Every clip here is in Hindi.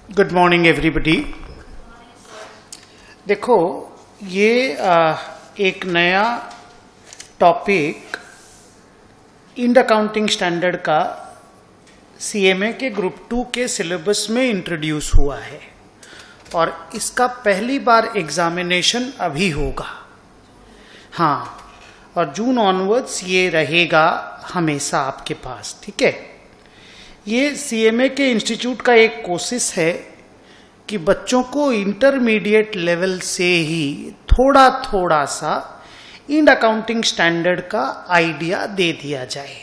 Good morning everybody. देखो ये एक नया टॉपिक इंड अकाउंटिंग स्टैंडर्ड का सीएमए के ग्रुप 2 के सिलेबस में इंट्रोड्यूस हुआ है और इसका पहली बार एग्जामिनेशन अभी होगा। हाँ, और जून ऑनवर्ड्स ये रहेगा हमेशा आपके पास, ठीक है। ये सीएमए के इंस्टीट्यूट का एक कोशिश है कि बच्चों को इंटरमीडिएट लेवल से ही थोड़ा थोड़ा सा इंड अकाउंटिंग स्टैंडर्ड का आइडिया दे दिया जाए।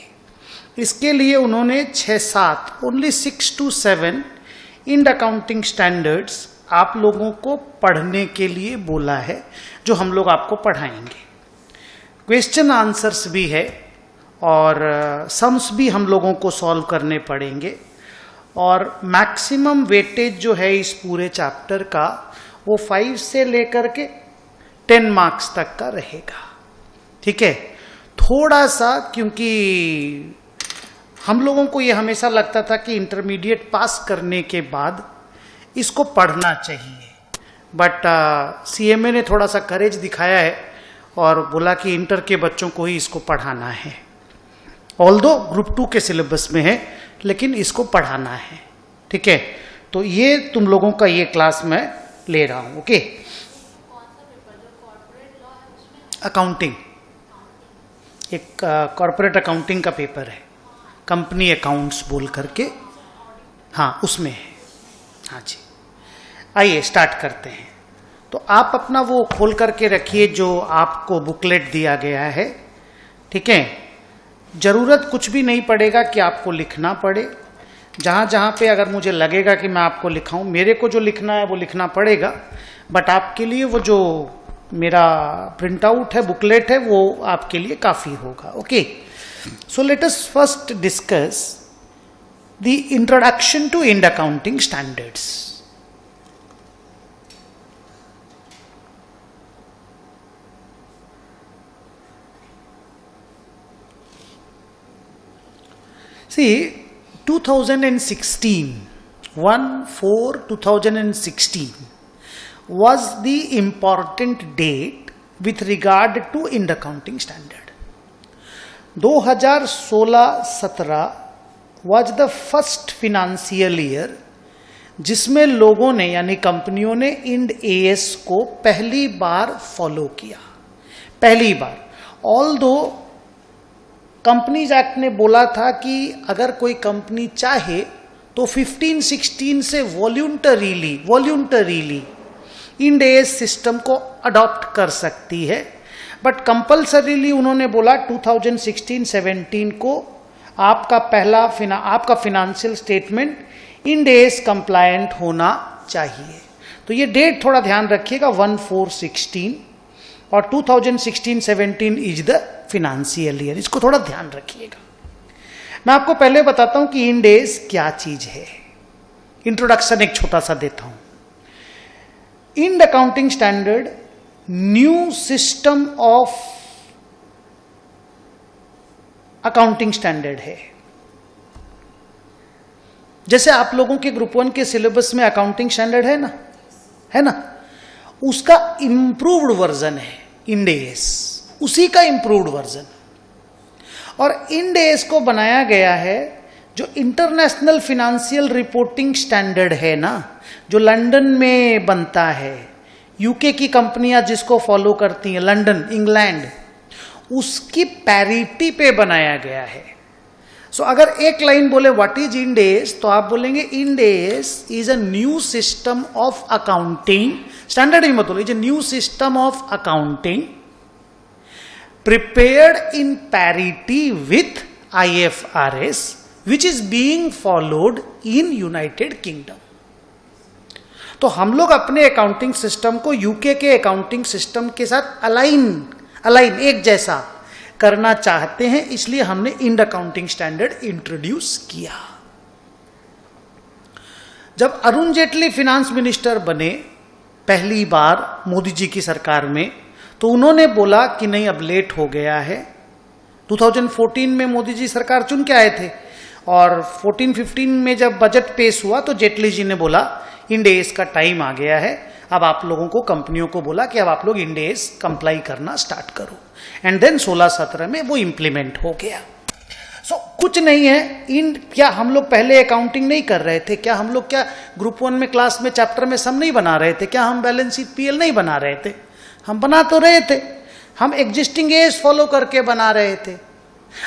इसके लिए उन्होंने 6-7 only 6 to 7 Ind accounting standards आप लोगों को पढ़ने के लिए बोला है, जो हम लोग आपको पढ़ाएंगे। क्वेश्चन आंसर्स भी है और सम्स भी हम लोगों को सॉल्व करने पड़ेंगे और मैक्सिमम वेटेज जो है इस पूरे चैप्टर का वो 5 से लेकर के 10 मार्क्स तक का रहेगा, ठीक है। थोड़ा सा, क्योंकि हम लोगों को ये हमेशा लगता था कि इंटरमीडिएट पास करने के बाद इसको पढ़ना चाहिए, बट सीएमए ने थोड़ा सा करेज दिखाया है और बोला कि इंटर के बच्चों को ही इसको पढ़ाना है। ऑल्दो ग्रुप 2 के सिलेबस में है, लेकिन इसको पढ़ाना है, ठीक है। तो ये तुम लोगों का ये क्लास मैं ले रहा हूं, ओके। अकाउंटिंग, एक कॉर्पोरेट अकाउंटिंग का पेपर है, कंपनी अकाउंट्स बोल करके, हाँ उसमें है। हाँ जी, आइए स्टार्ट करते हैं। तो आप अपना वो खोल करके रखिए जो आपको बुकलेट दिया गया है, ठीक है। जरूरत कुछ भी नहीं पड़ेगा कि आपको लिखना पड़े। जहाँ जहाँ पे अगर मुझे लगेगा कि मैं आपको लिखाऊं, मेरे को जो लिखना है वो लिखना पड़ेगा, बट आपके लिए वो जो मेरा प्रिंट आउट है, बुकलेट है, वो आपके लिए काफ़ी होगा, okay. So let us first discuss the introduction to Ind accounting standards. See, 2016, 1/4/2016 was the important date with regard to Ind Accounting Standard. 2016-17 was the first financial year जिसमें लोगों ने यानी कंपनियों ने इंड एएस को पहली बार फॉलो किया, पहली बार। ऑल्दो कंपनीज एक्ट ने बोला था कि अगर कोई कंपनी चाहे तो 15-16 से वॉल्यूंटरीली इंड एएस सिस्टम को अडॉप्ट कर सकती है, बट कंपल्सरीली उन्होंने बोला 2016-17 को आपका financial statement Ind AS compliant होना चाहिए। तो ये डेट थोड़ा ध्यान रखिएगा, 1/4/16 और 2016-17 इज द फिनेंशियल ईयर, इसको थोड़ा ध्यान रखिएगा। मैं आपको पहले बताता हूं कि इंड एएस क्या चीज है। इंट्रोडक्शन एक छोटा सा देता हूं। Ind accounting standard new system of accounting standard है। जैसे आप लोगों के ग्रुप 1 के सिलेबस में अकाउंटिंग स्टैंडर्ड है ना, उसका इंप्रूव्ड वर्जन है इंड एएस, उसी का इंप्रूव्ड वर्जन। और इंड एएस को बनाया गया है जो इंटरनेशनल फिनेंशियल रिपोर्टिंग स्टैंडर्ड है ना, जो लंदन में बनता है, यूके की कंपनियां जिसको फॉलो करती हैं, लंदन, इंग्लैंड, उसकी पैरिटी पे बनाया गया है। सो अगर एक लाइन बोले व्हाट इज इंड एएस, तो आप बोलेंगे Ind AS is a new system of accounting, standard ही मत बोलो, is a new system of accounting prepared in parity with IFRS which is being followed in United Kingdom। तो हम लोग अपने अकाउंटिंग सिस्टम को यूके के अकाउंटिंग सिस्टम के साथ अलाइन एक जैसा करना चाहते हैं, इसलिए हमने इंड अकाउंटिंग स्टैंडर्ड इंट्रोड्यूस किया। जब अरुण जेटली फिनेंस मिनिस्टर बने पहली बार मोदी जी की सरकार में, तो उन्होंने बोला कि नहीं अब लेट हो गया है। 2014 में मोदी जी सरकार चुन के आए थे और 14-15 में जब बजट पेश हुआ तो जेटली जी ने बोला इंड एस का टाइम आ गया है, अब आप लोगों को कंपनियों को बोला कि अब आप लोग इंड एस कंप्लाई करना स्टार्ट करो, एंड देन 16-17 में वो इंप्लीमेंट हो गया। सो कुछ नहीं है क्या हम लोग पहले अकाउंटिंग नहीं कर रहे थे? क्या हम लोग क्या ग्रुप 1 में क्लास में चैप्टर में सम नहीं बना रहे थे? क्या हम बैलेंस शीट पीएल नहीं बना रहे थे? हम बना तो रहे थे, हम एग्जिस्टिंग एस फॉलो करके बना रहे थे,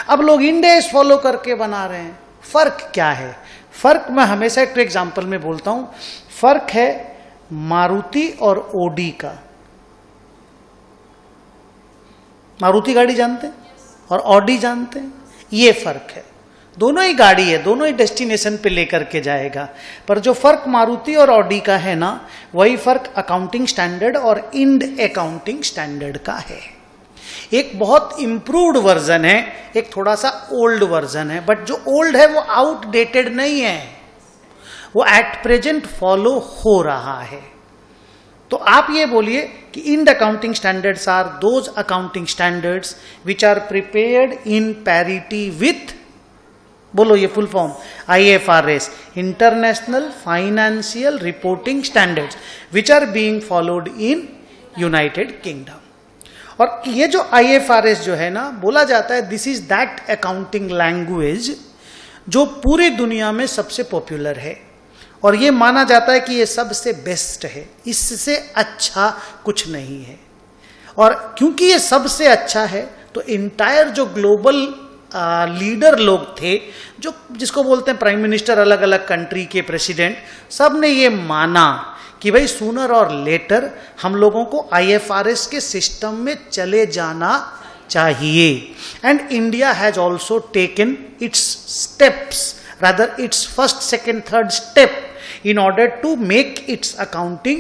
अब लोग इंड एस फॉलो करके बना रहे हैं। फर्क क्या है? फर्क मैं हमेशा एक एग्जाम्पल में बोलता हूं, फर्क है मारुति और ओडी का। मारुति गाड़ी जानते हैं और ऑडी जानते हैं, ये फर्क है। दोनों ही गाड़ी है, दोनों ही डेस्टिनेशन पे लेकर के जाएगा, पर जो फर्क मारुति और ऑडी का है ना, वही फर्क अकाउंटिंग स्टैंडर्ड और इंड अकाउंटिंग स्टैंडर्ड का है। एक बहुत इंप्रूव्ड वर्जन है, एक थोड़ा सा ओल्ड वर्जन है, बट जो ओल्ड है वो आउटडेटेड नहीं है, वो एट प्रेजेंट फॉलो हो रहा है। तो आप ये बोलिए कि Ind accounting standards are those accounting standards which are prepared in parity with, बोलो ये full form, IFRS, international financial reporting standards, which are being followed in United Kingdom. और ये जो IFRS जो है ना, बोला जाता है this is that accounting language जो पूरी दुनिया में सबसे पॉपुलर है, और ये माना जाता है कि ये सबसे बेस्ट है, इससे अच्छा कुछ नहीं है। और क्योंकि ये सबसे अच्छा है तो इंटायर जो ग्लोबल लीडर लोग थे, जो जिसको बोलते हैं प्राइम मिनिस्टर, अलग अलग कंट्री के प्रेसिडेंट, सब ने ये माना कि भाई सूनर और लेटर हम लोगों को IFRS के सिस्टम में चले जाना चाहिए। And India has also taken it's steps, rather its first, second, third step in order to make its accounting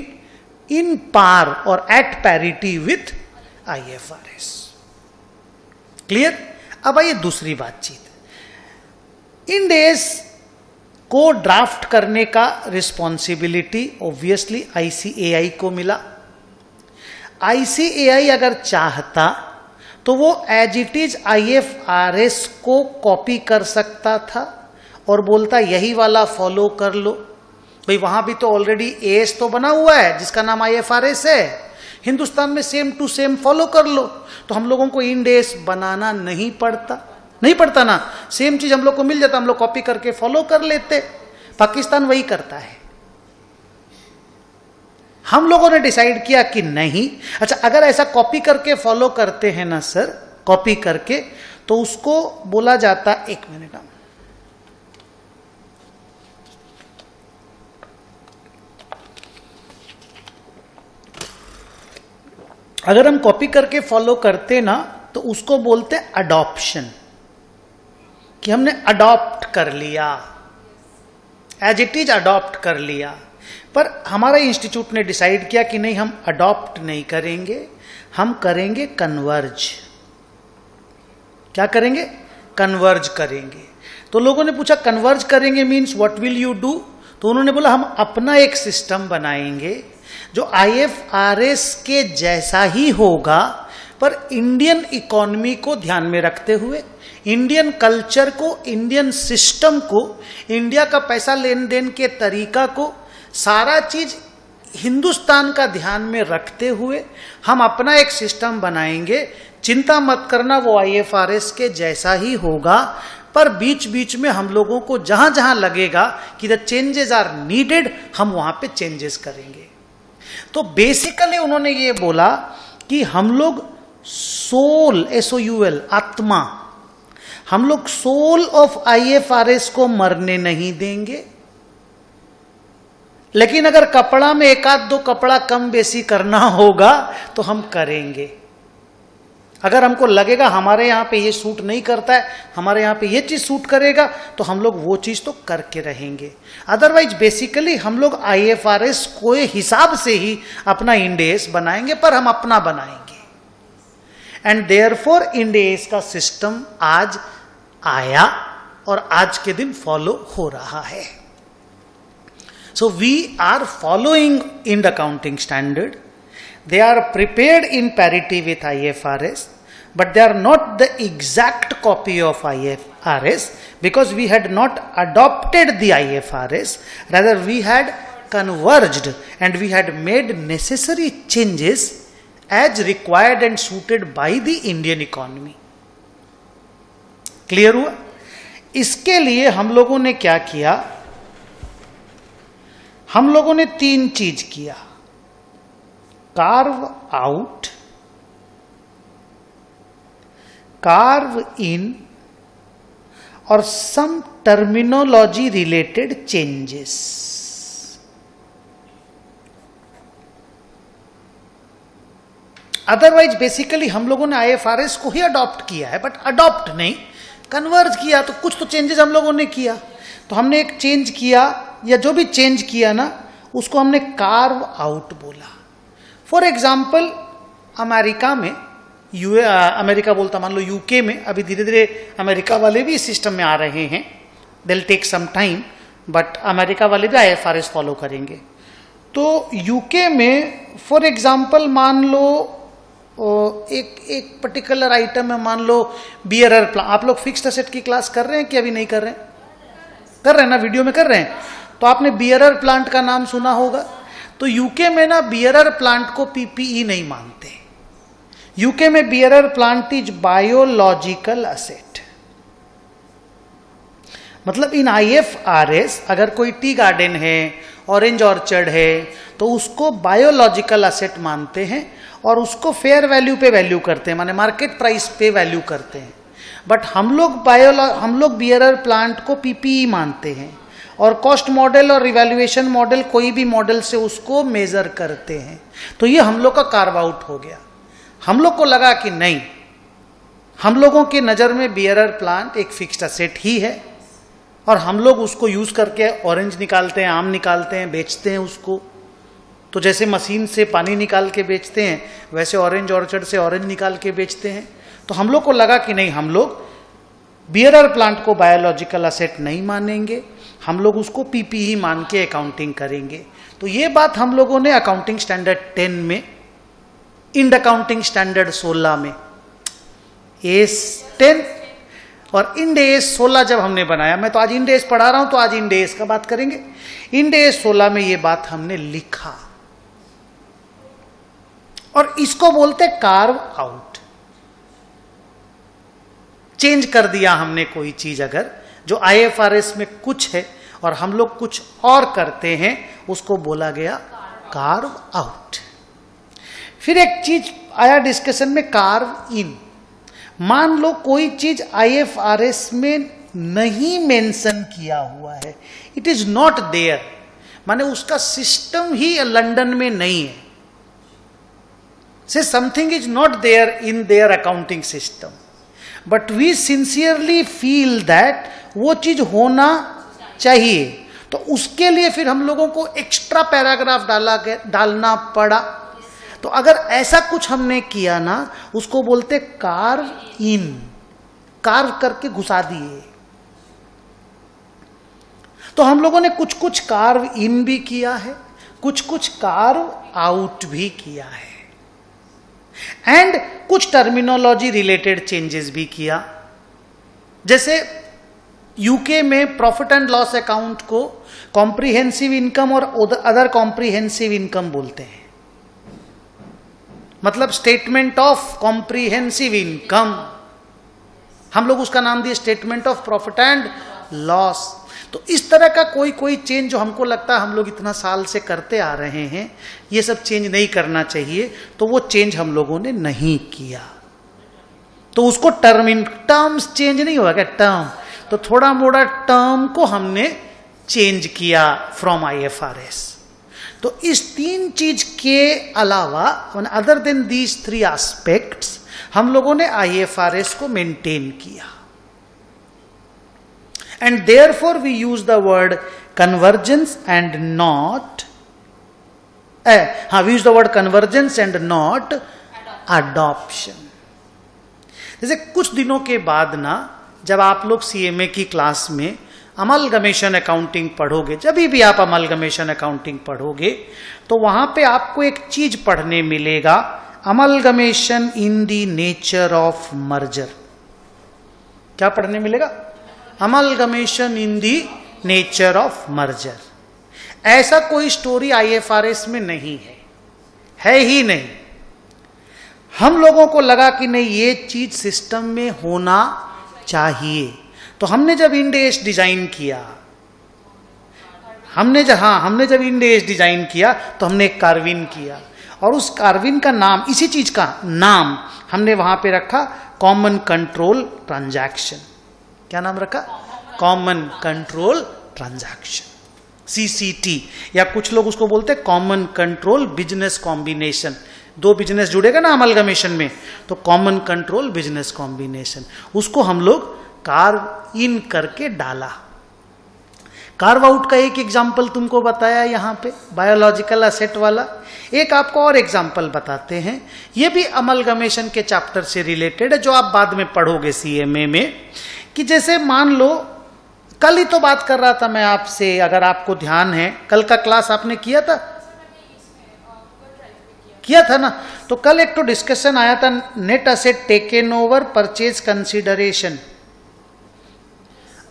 in par or at parity with IFRS. Clear? अब आइए दूसरी बातचीत। इंड एस को ड्राफ्ट करने का रिस्पॉन्सिबिलिटी ऑब्वियसली ICAI को मिला। ICAI अगर चाहता तो वो एज इट इज IFRS को कॉपी कर सकता था और बोलता यही वाला फॉलो कर लो। भाई वहां भी तो ऑलरेडी एस तो बना हुआ है जिसका नाम IFRS है, हिंदुस्तान में सेम टू सेम फॉलो कर लो, तो हम लोगों को इंड एस बनाना नहीं पड़ता ना, सेम चीज हम लोग को मिल जाता, हम लोग कॉपी करके फॉलो कर लेते। पाकिस्तान वही करता है। हम लोगों ने डिसाइड किया कि नहीं, अच्छा अगर ऐसा कॉपी करके फॉलो करते हैं ना सर, कॉपी करके, तो उसको बोला जाता, एक मिनट, अगर हम कॉपी करके फॉलो करते ना तो उसको बोलते हैं अडॉप्शन, कि हमने अडॉप्ट कर लिया, एज इट इज अडॉप्ट कर लिया। पर हमारा इंस्टीट्यूट ने डिसाइड किया कि नहीं, हम अडॉप्ट नहीं करेंगे, हम करेंगे कन्वर्ज। क्या करेंगे? कन्वर्ज करेंगे। तो लोगों ने पूछा कन्वर्ज करेंगे means what will you do? तो उन्होंने बोला हम अपना एक सिस्टम बनाएंगे जो IFRS के जैसा ही होगा, पर इंडियन इकोनॉमी को ध्यान में रखते हुए, इंडियन कल्चर को, इंडियन सिस्टम को, इंडिया का पैसा लेन देन के तरीका को, सारा चीज हिंदुस्तान का ध्यान में रखते हुए हम अपना एक सिस्टम बनाएंगे। चिंता मत करना, वो IFRS के जैसा ही होगा, पर बीच बीच में हम लोगों को जहां जहां लगेगा कि द चेंजेस आर नीडेड, हम वहां पे चेंजेस करेंगे। तो बेसिकली उन्होंने ये बोला कि हम लोग सोल, SOUL, आत्मा, हम लोग सोल ऑफ IFRS को मरने नहीं देंगे, लेकिन अगर कपड़ा में एक आध दो कपड़ा कम बेसी करना होगा तो हम करेंगे। अगर हमको लगेगा हमारे यहां पे ये सूट नहीं करता है, हमारे यहां पे ये चीज सूट करेगा, तो हम लोग वो चीज तो करके रहेंगे। अदरवाइज बेसिकली हम लोग IFRS को हिसाब से ही अपना इंड एस बनाएंगे, पर हम अपना बनाएंगे। एंड देयरफॉर इंड एस का सिस्टम आज आया और आज के दिन फॉलो हो रहा है। So we are following Ind accounting standard, they are prepared in parity with IFRS, but they are not the exact copy of IFRS because we had not adopted the IFRS, rather we had converged and we had made necessary changes as required and suited by the Indian economy. Clear हुआ? इसके लिए हम लोगों ने क्या किया? हम लोगों ने 3 चीज किया: कार्व आउट, कार्व इन और some terminology related changes. Otherwise basically हम लोगों ने आईएफआरएस को ही अडॉप्ट किया है, बट अडॉप्ट नहीं, कन्वर्ज किया. तो कुछ तो चेंजेस हम लोगों ने किया. तो हमने एक चेंज किया, या जो भी चेंज किया ना, उसको हमने कार्व आउट बोला. फॉर एग्जाम्पल, अमेरिका में अमेरिका बोलता, मान लो यूके में, अभी धीरे धीरे अमेरिका वाले भी इस सिस्टम में आ रहे हैं. दिल take some time, but America वाले भी आईएफआरएस फॉलो करेंगे. तो यूके में फॉर एग्जाम्पल मान लो एक पर्टिकुलर आइटम है, मान लो बियरर प्लांट. आप लोग फिक्स्ड एसेट की क्लास कर रहे हैं कि अभी नहीं कर रहे हैं? कर रहे हैं ना, वीडियो में कर रहे हैं. तो आपने बियरर प्लांट का नाम सुना होगा. तो यूके में ना बियरर प्लांट को पीपीई नहीं मानते. यूके में bearer plant is biological asset. मतलब इन आईएफआरएस अगर कोई टी गार्डन है, ऑरेंज ऑर्चर्ड है, तो उसको बायोलॉजिकल असेट मानते हैं और उसको फेयर वैल्यू पे वैल्यू करते हैं, माने मार्केट प्राइस पे वैल्यू करते हैं. बट हम लोग बियरर प्लांट को पीपीई मानते हैं और कॉस्ट मॉडल और इवैल्यूएशन मॉडल, कोई भी मॉडल से उसको मेजर करते हैं. तो ये हम लोग का कार्व आउट हो गया. हम लोग को लगा कि नहीं, हम लोगों के नज़र में बियरर प्लांट एक फिक्स्ड असेट ही है और हम लोग उसको यूज करके ऑरेंज निकालते हैं, आम निकालते हैं, बेचते हैं उसको. तो जैसे मशीन से पानी निकाल के बेचते हैं, वैसे ऑरेंज ऑर्चर्ड से ऑरेंज निकाल के बेचते हैं. तो हम लोग को लगा कि नहीं, हम लोग बियरर प्लांट को बायोलॉजिकल असेट नहीं मानेंगे, हम लोग उसको पीपीई मान के अकाउंटिंग करेंगे. तो ये बात हम लोगों ने अकाउंटिंग स्टैंडर्ड 10 में, इंड अकाउंटिंग स्टैंडर्ड 16 में, एस 10 और इंड एस 16 जब हमने बनाया, मैं तो आज इंड एस पढ़ा रहा हूं तो आज इंड एस का बात करेंगे. इंड एस 16 में ये बात हमने लिखा और इसको बोलते कार्व आउट. चेंज कर दिया हमने कोई चीज, अगर जो आईएफआरएस में कुछ है और हम लोग कुछ और करते हैं, उसको बोला गया कार्व आउट. फिर एक चीज आया डिस्कशन में, कार्व इन. मान लो कोई चीज आईएफआरएस में नहीं मेंशन किया हुआ है, इट इज नॉट देयर, माने उसका सिस्टम ही लंदन में नहीं है. से something is not there in their accounting system, but we sincerely feel that वो चीज होना चाहिए. तो उसके लिए फिर हम लोगों को एक्स्ट्रा पैराग्राफ डालना पड़ा. तो अगर ऐसा कुछ हमने किया ना, उसको बोलते कार्व इन. कार्व करके घुसा दिए. तो हम लोगों ने कुछ कुछ कार्व इन भी किया है, कुछ कुछ कार्व आउट भी किया है, एंड कुछ टर्मिनोलॉजी रिलेटेड चेंजेस भी किया. जैसे यूके में प्रॉफिट एंड लॉस अकाउंट को कॉम्प्रिहेंसिव इनकम और अदर कॉम्प्रिहेंसिव इनकम बोलते हैं. मतलब स्टेटमेंट ऑफ कॉम्प्रिहेंसिव इनकम, हम लोग उसका नाम दिए statement of profit and loss. तो इस तरह का कोई चेंज जो हमको लगता है हम लोग इतना साल से करते आ रहे हैं, ये सब चेंज नहीं करना चाहिए, तो वो चेंज हम लोगों ने नहीं किया. तो उसको टर्म्स चेंज नहीं हुआ क्या, टर्म, तो थोड़ा मोड़ा टर्म को हमने चेंज किया फ्रॉम आईएफआरएस. तो इस 3 चीज के अलावा, अदर देन दीज 3 एस्पेक्ट्स, हम लोगों ने आईएफआरएस को मेंटेन किया. And therefore we use the word convergence and not, we use the word convergence and not adoption. जैसे कुछ दिनों के बाद ना, जब आप लोग सीएमए की क्लास में अमलगमेशन अकाउंटिंग पढ़ोगे, जब भी आप अमलगमेशन अकाउंटिंग पढ़ोगे, तो वहां पे आपको एक चीज पढ़ने मिलेगा, amalgamation in the nature of merger. क्या पढ़ने मिलेगा? Amalgamation in the nature of merger. ऐसा कोई स्टोरी आईएफआरएस में नहीं है ही नहीं। हम लोगों को लगा कि नहीं, ये चीज सिस्टम में होना चाहिए, तो हमने जब इंड एस डिजाइन किया, हमने जब इंड एस डिजाइन किया तो हमने एक कार्विन किया, और उस कार्विन का नाम, इसी चीज का नाम हमने वहां पे रखा कॉमन कंट्रोल ट्रांजैक्शन। क्या नाम रखा? कॉमन कंट्रोल ट्रांजैक्शन, सीसीटी, या कुछ लोग उसको बोलते हैं कॉमन कंट्रोल बिजनेस कॉम्बिनेशन। दो बिजनेस जुड़ेगा ना अमलगमेशन में, तो कॉमन कंट्रोल बिजनेस कॉम्बिनेशन, उसको हम लोग कार्व इन करके डाला। कार्व आउट का एक एग्जाम्पल तुमको बताया यहां पे, बायोलॉजिकल असेट वाला। एक आपको और एग्जाम्पल बताते हैं, ये भी अमलगमेशन के चैप्टर से रिलेटेड है, जो आप बाद में पढ़ोगे सीएमए में। कि जैसे मान लो, कल ही तो बात कर रहा था मैं आपसे, अगर आपको ध्यान है, कल का क्लास आपने किया था ना। तो कल एक तो डिस्कशन आया था, net asset taken over purchase consideration.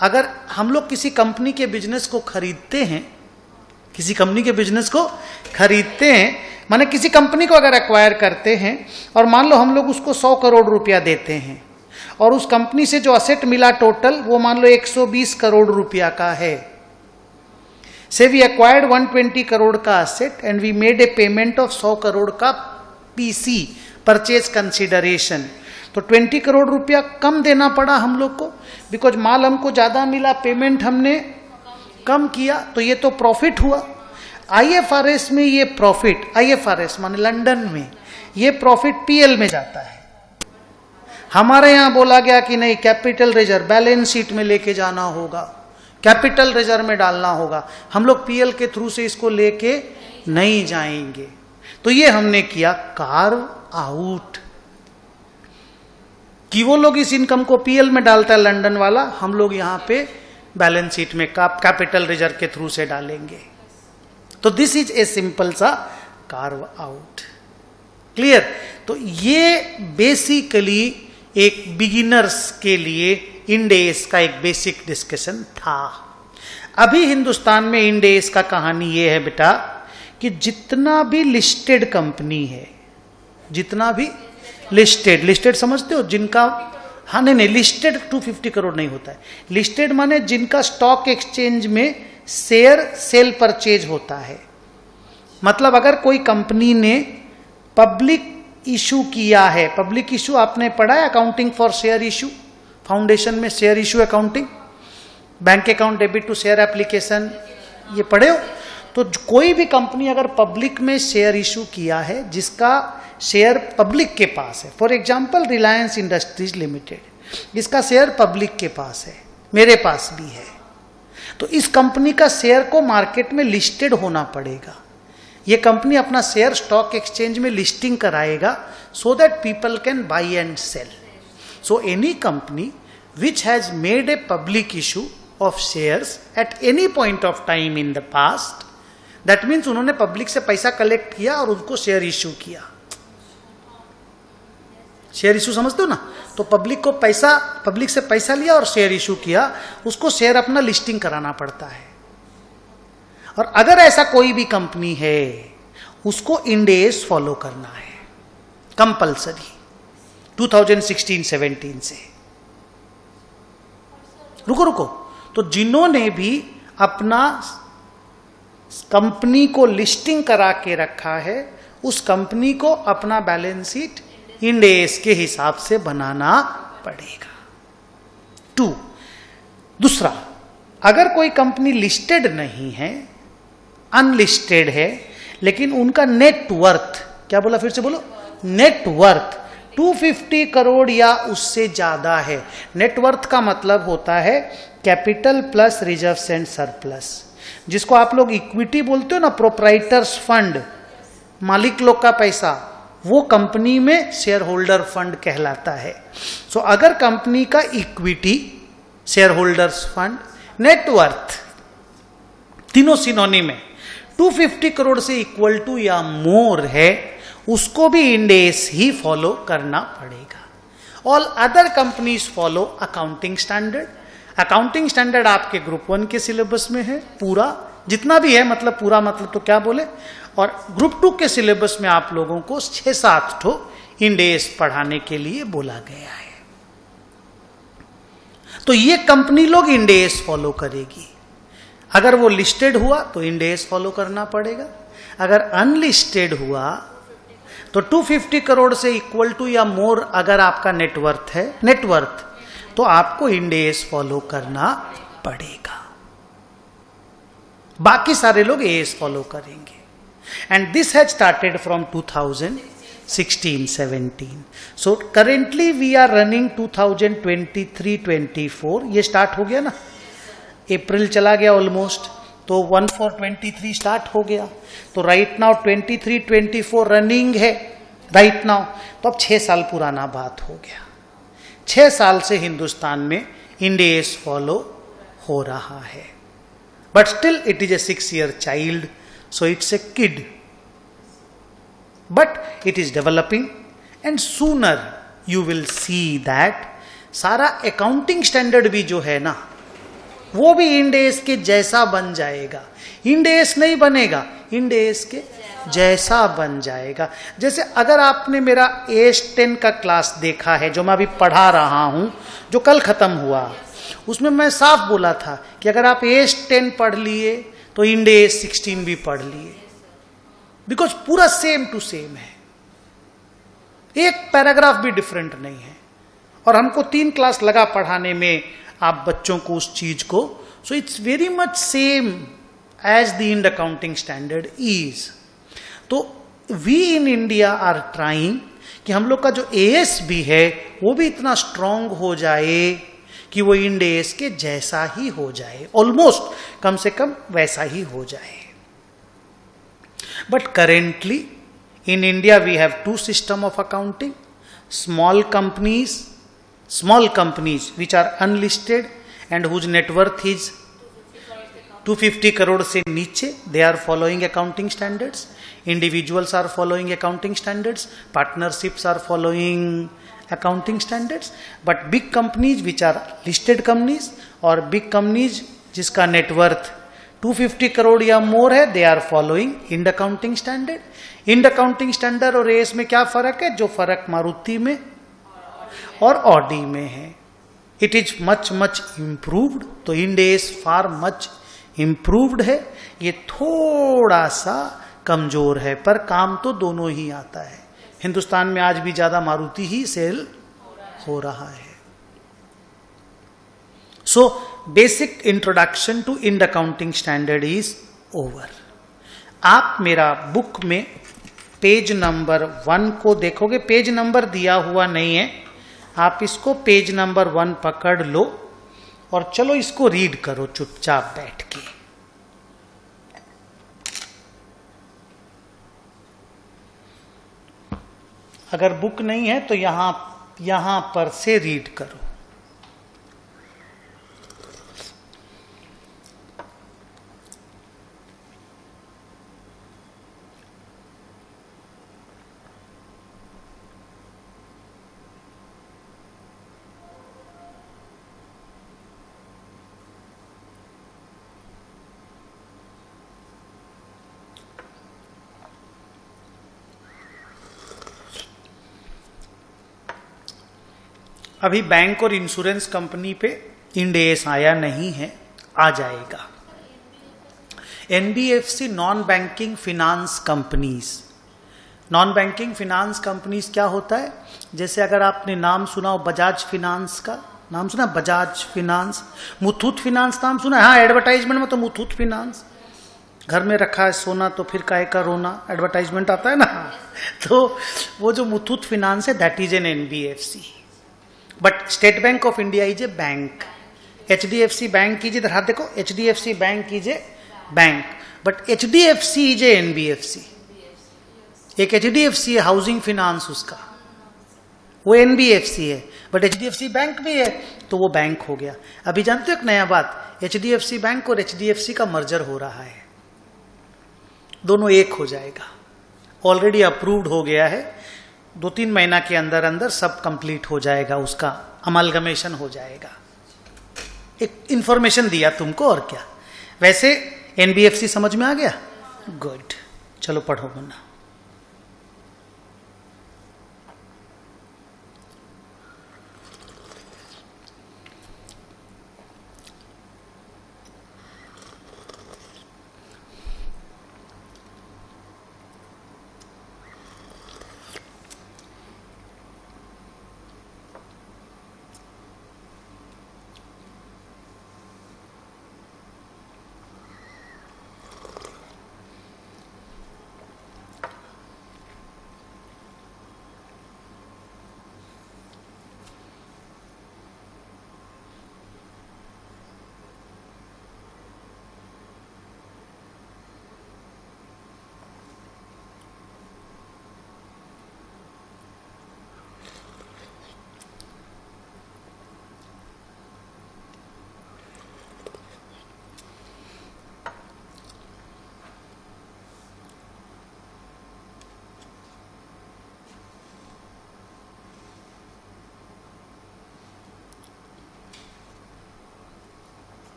अगर हम लोग किसी कंपनी के बिजनेस को खरीदते हैं, माने किसी कंपनी को अगर एक्वायर करते हैं, और मान लो हम लोग उसको 100 करोड़ रुपया देते हैं, और उस कंपनी से जो असेट मिला टोटल, वो मान लो 120 करोड़ रुपया का है। से वी एक्वायर्ड 120 करोड़ का asset and we made a payment of 100 crore का पीसी, परचेज कंसीडरेशन। तो 20 करोड़ रुपया कम देना पड़ा हम लोग को, बिकॉज माल हमको ज्यादा मिला, पेमेंट हमने कम किया, तो ये तो प्रॉफिट हुआ। आईएफआरएस में ये प्रॉफिट, आईएफआरएस माने लंदन में, ये प्रॉफिट पीएल में जाता है। हमारे यहां बोला गया कि नहीं, कैपिटल रिजर्व बैलेंस शीट में लेके जाना होगा, कैपिटल रिजर्व में डालना होगा, हम लोग पीएल के थ्रू से इसको लेके नहीं जाएंगे। तो ये हमने किया कार्व आउट, कि वो लोग इस इनकम को पीएल में डालता है लंदन वाला, हम लोग यहां पे बैलेंस शीट में कैपिटल रिजर्व के थ्रू से डालेंगे। तो दिस इज ए सिंपल सा कार्व आउट। क्लियर? तो ये बेसिकली एक बिगिनर्स के लिए इंड एस का एक बेसिक डिस्कशन था। अभी हिंदुस्तान में इंड एस का कहानी ये है बेटा, कि जितना भी लिस्टेड कंपनी है, जितना भी लिस्टेड समझते हो, जिनका, हाँ नहीं, लिस्टेड 250 करोड़ नहीं होता है। लिस्टेड माने जिनका स्टॉक एक्सचेंज में शेयर सेल परचेज होता है। मतलब अगर कोई कंपनी ने पब्लिक इशू किया है, पब्लिक इशू आपने पढ़ा है, accounting for share issue, foundation में share issue accounting, bank account debit to share application, ये पढ़े हो। तो कोई भी कंपनी अगर पब्लिक में शेयर इशू किया है, जिसका शेयर पब्लिक के पास है, for example Reliance industries limited, इसका शेयर पब्लिक के पास है, मेरे पास भी है, तो इस कंपनी का शेयर को मार्केट में लिस्टेड होना पड़ेगा। ये कंपनी अपना शेयर स्टॉक एक्सचेंज में लिस्टिंग कराएगा, so that people can buy and sell. So any company which has made a public issue of shares at any point of time in the past, that means उन्होंने पब्लिक से पैसा कलेक्ट किया और उनको शेयर इशू किया। शेयर इशू समझते हो ना? तो पब्लिक से पैसा लिया और शेयर इशू किया, उसको शेयर अपना लिस्टिंग कराना पड़ता है। और अगर ऐसा कोई भी कंपनी है, उसको इंड एस फॉलो करना है कंपल्सरी 2016-17 से। रुको, तो जिन्होंने भी अपना कंपनी को लिस्टिंग करा के रखा है, उस कंपनी को अपना बैलेंस शीट इंड एस के हिसाब से बनाना पड़ेगा। 2, दूसरा, अगर कोई कंपनी लिस्टेड नहीं है, अनलिस्टेड है, लेकिन उनका नेट वर्थ, क्या बोला फिर से बोलो, नेट वर्थ 250 करोड़ या उससे ज्यादा है। नेट वर्थ का मतलब होता है capital plus reserves and surplus, जिसको आप लोग इक्विटी बोलते हो ना, प्रोप्राइटर्स फंड, मालिक लोग का पैसा, वो कंपनी में शेयर होल्डर फंड कहलाता है। सो अगर कंपनी का equity, share holders fund, net worth, तीनों सिनोनिम है, 250 करोड़ से इक्वल टू या मोर है, उसको भी इंड एस ही फॉलो करना पड़ेगा। All other companies follow accounting standard. Accounting standard आपके ग्रुप 1 के सिलेबस में है पूरा, जितना भी है, मतलब पूरा मतलब तो क्या बोले। और ग्रुप 2 के सिलेबस में आप लोगों को 6-7 ठो इंड एस पढ़ाने के लिए बोला गया है। तो ये कंपनी लोग इंड एस फॉलो करेगी। अगर वो लिस्टेड हुआ तो इंड एस फॉलो करना पड़ेगा, अगर अनलिस्टेड हुआ तो 250 करोड़ से इक्वल टू या मोर अगर आपका नेटवर्थ है, नेटवर्थ, तो आपको इंड एस फॉलो करना पड़ेगा। बाकी सारे लोग एएस फॉलो करेंगे। And this has started from 2016-17। So currently we are running 2023-24। ये स्टार्ट हो गया ना, अप्रैल चला गया ऑलमोस्ट, तो 1/4/23 स्टार्ट हो गया। तो राइट नाउ 23-24 रनिंग है राइट नाउ। तो अब 6 साल पुराना बात हो गया। 6 साल से हिंदुस्तान में इंड एस फॉलो हो रहा है, but still it is a 6-year child, so it's a kid, but it is developing and sooner you will see that सारा अकाउंटिंग स्टैंडर्ड भी जो है ना, वो भी इंड एस के जैसा बन जाएगा। इंड एस नहीं बनेगा, इंड एस के जैसा बन जाएगा। जैसे अगर आपने मेरा AS10 का क्लास देखा है, जो मैं अभी पढ़ा रहा हूं, जो कल खत्म हुआ, उसमें मैं साफ बोला था कि अगर आप AS10 पढ़ लिए तो इंड एस 16 भी पढ़ लिए, बिकॉज पूरा सेम टू सेम है, एक पैराग्राफ भी डिफरेंट नहीं है। और हमको 3 क्लास लगा पढ़ाने में आप बच्चों को उस चीज को। So it's very much same as the Ind accounting standard is. तो we in India are trying कि हम लोग का जो एएस भी है वो भी इतना स्ट्रांग हो जाए कि वो इंड एस के जैसा ही हो जाए, ऑलमोस्ट, कम से कम वैसा ही हो जाए। But currently in India we have 2 systems of accounting. Small companies which are unlisted and whose net worth is 250 crore से नीचे, they are following accounting standards. Individuals are following accounting standards. Partnerships are following accounting standards. But big companies which are listed companies और big companies जिसका net worth 250 करोड़ या मोर है, they are following Ind accounting standard. Ind accounting standard और एएस में क्या फर्क है? जो फर्क मारुति में और ऑडी में है, इट इज मच इंप्रूव्ड। तो end S far much improved है, ये थोड़ा सा कमजोर है, पर काम तो दोनों ही आता है। हिंदुस्तान में आज भी ज्यादा मारुति ही सेल हो रहा है। So basic introduction to Ind accounting standard is over. आप मेरा बुक में पेज नंबर 1 को देखोगे, पेज नंबर दिया हुआ नहीं है, आप इसको पेज नंबर 1 पकड़ लो और चलो इसको रीड करो चुपचाप बैठ के। अगर बुक नहीं है तो यहां पर से रीड करो। अभी बैंक और इंश्योरेंस कंपनी पे इंड एस आया नहीं है, आ जाएगा। NBFC non banking finance companies. Non banking finance companies क्या होता है? जैसे अगर आपने नाम सुना हो बजाज फिनांस का नाम सुना, बजाज फिनांस, मुथूट फिनांस नाम सुना है? हाँ, एडवर्टाइजमेंट में तो मुथूट फिनांस, घर में रखा है सोना तो फिर काहे का रोना, एडवर्टाइजमेंट आता है ना। तो वो जो मुथूट फिनांस है that is an NBFC. But state bank of India is a bank. HDFC bank कीजिए, इधर हाथ देखो, HDFC bank is a bank, but HDFC is a NBFC. एक एचडीएफसी है हाउसिंग फिनांस, उसका वो एनबीएफसी है, बट एचडीएफसी बैंक भी है तो वो बैंक हो गया। अभी जानते हो एक नया बात, एचडीएफसी बैंक और एचडीएफसी का मर्जर हो रहा है, दोनों एक हो जाएगा। ऑलरेडी अप्रूव्ड हो गया है, 2-3 महीना के अंदर अंदर सब कंप्लीट हो जाएगा, उसका अमलगमेशन हो जाएगा। एक इंफॉर्मेशन दिया तुमको और क्या। वैसे एनबीएफसी समझ में आ गया? गुड, चलो पढ़ो मुन्ना।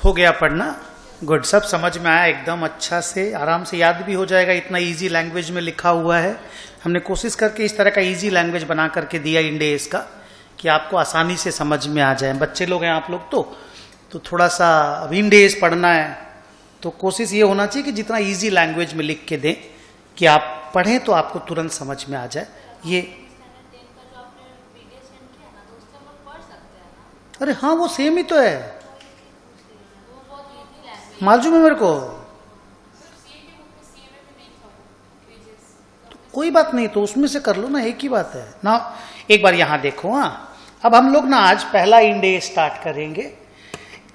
हो गया पढ़ना? गुड, सब समझ में आया एकदम अच्छा से, आराम से याद भी हो जाएगा, इतना इजी लैंग्वेज में लिखा हुआ है। हमने कोशिश करके इस तरह का इजी लैंग्वेज बना करके दिया इंड एज का कि आपको आसानी से समझ में आ जाए। बच्चे लोग हैं आप लोग तो थोड़ा सा अब इंड एज पढ़ना है तो कोशिश ये होना चाहिए कि जितना इजी लैंग्वेज में लिख के दें कि आप पढ़ें तो आपको तुरंत समझ में आ जाए। ये अरे हाँ, वो सेम ही तो है, मालूम है मेरे को। तो कोई बात नहीं, तो उसमें से कर लो ना, एक ही बात है ना। एक बार यहां देखो। हाँ, अब हम लोग ना आज पहला इंड एज स्टार्ट करेंगे।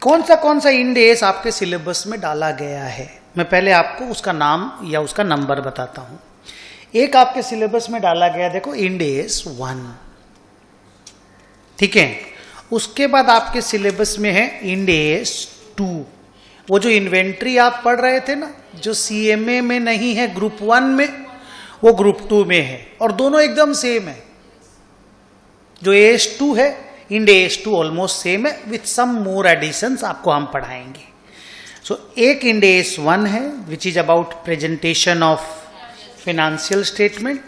कौन सा इंड एज आपके सिलेबस में डाला गया है, मैं पहले आपको उसका नाम या उसका नंबर बताता हूं। एक आपके सिलेबस में डाला गया, देखो, इंड एज 1, ठीक है। उसके बाद आपके सिलेबस में है इंड एज 2। वो जो इन्वेंट्री आप पढ़ रहे थे ना, जो सीएमए में नहीं है, ग्रुप 1 में, वो ग्रुप 2 में है, और दोनों एकदम सेम है। जो AS2 है, इंड AS2 ऑलमोस्ट सेम है, विथ सम मोर एडिशंस आपको हम पढ़ाएंगे। सो एक इंड AS1 है which is about presentation of financial statement.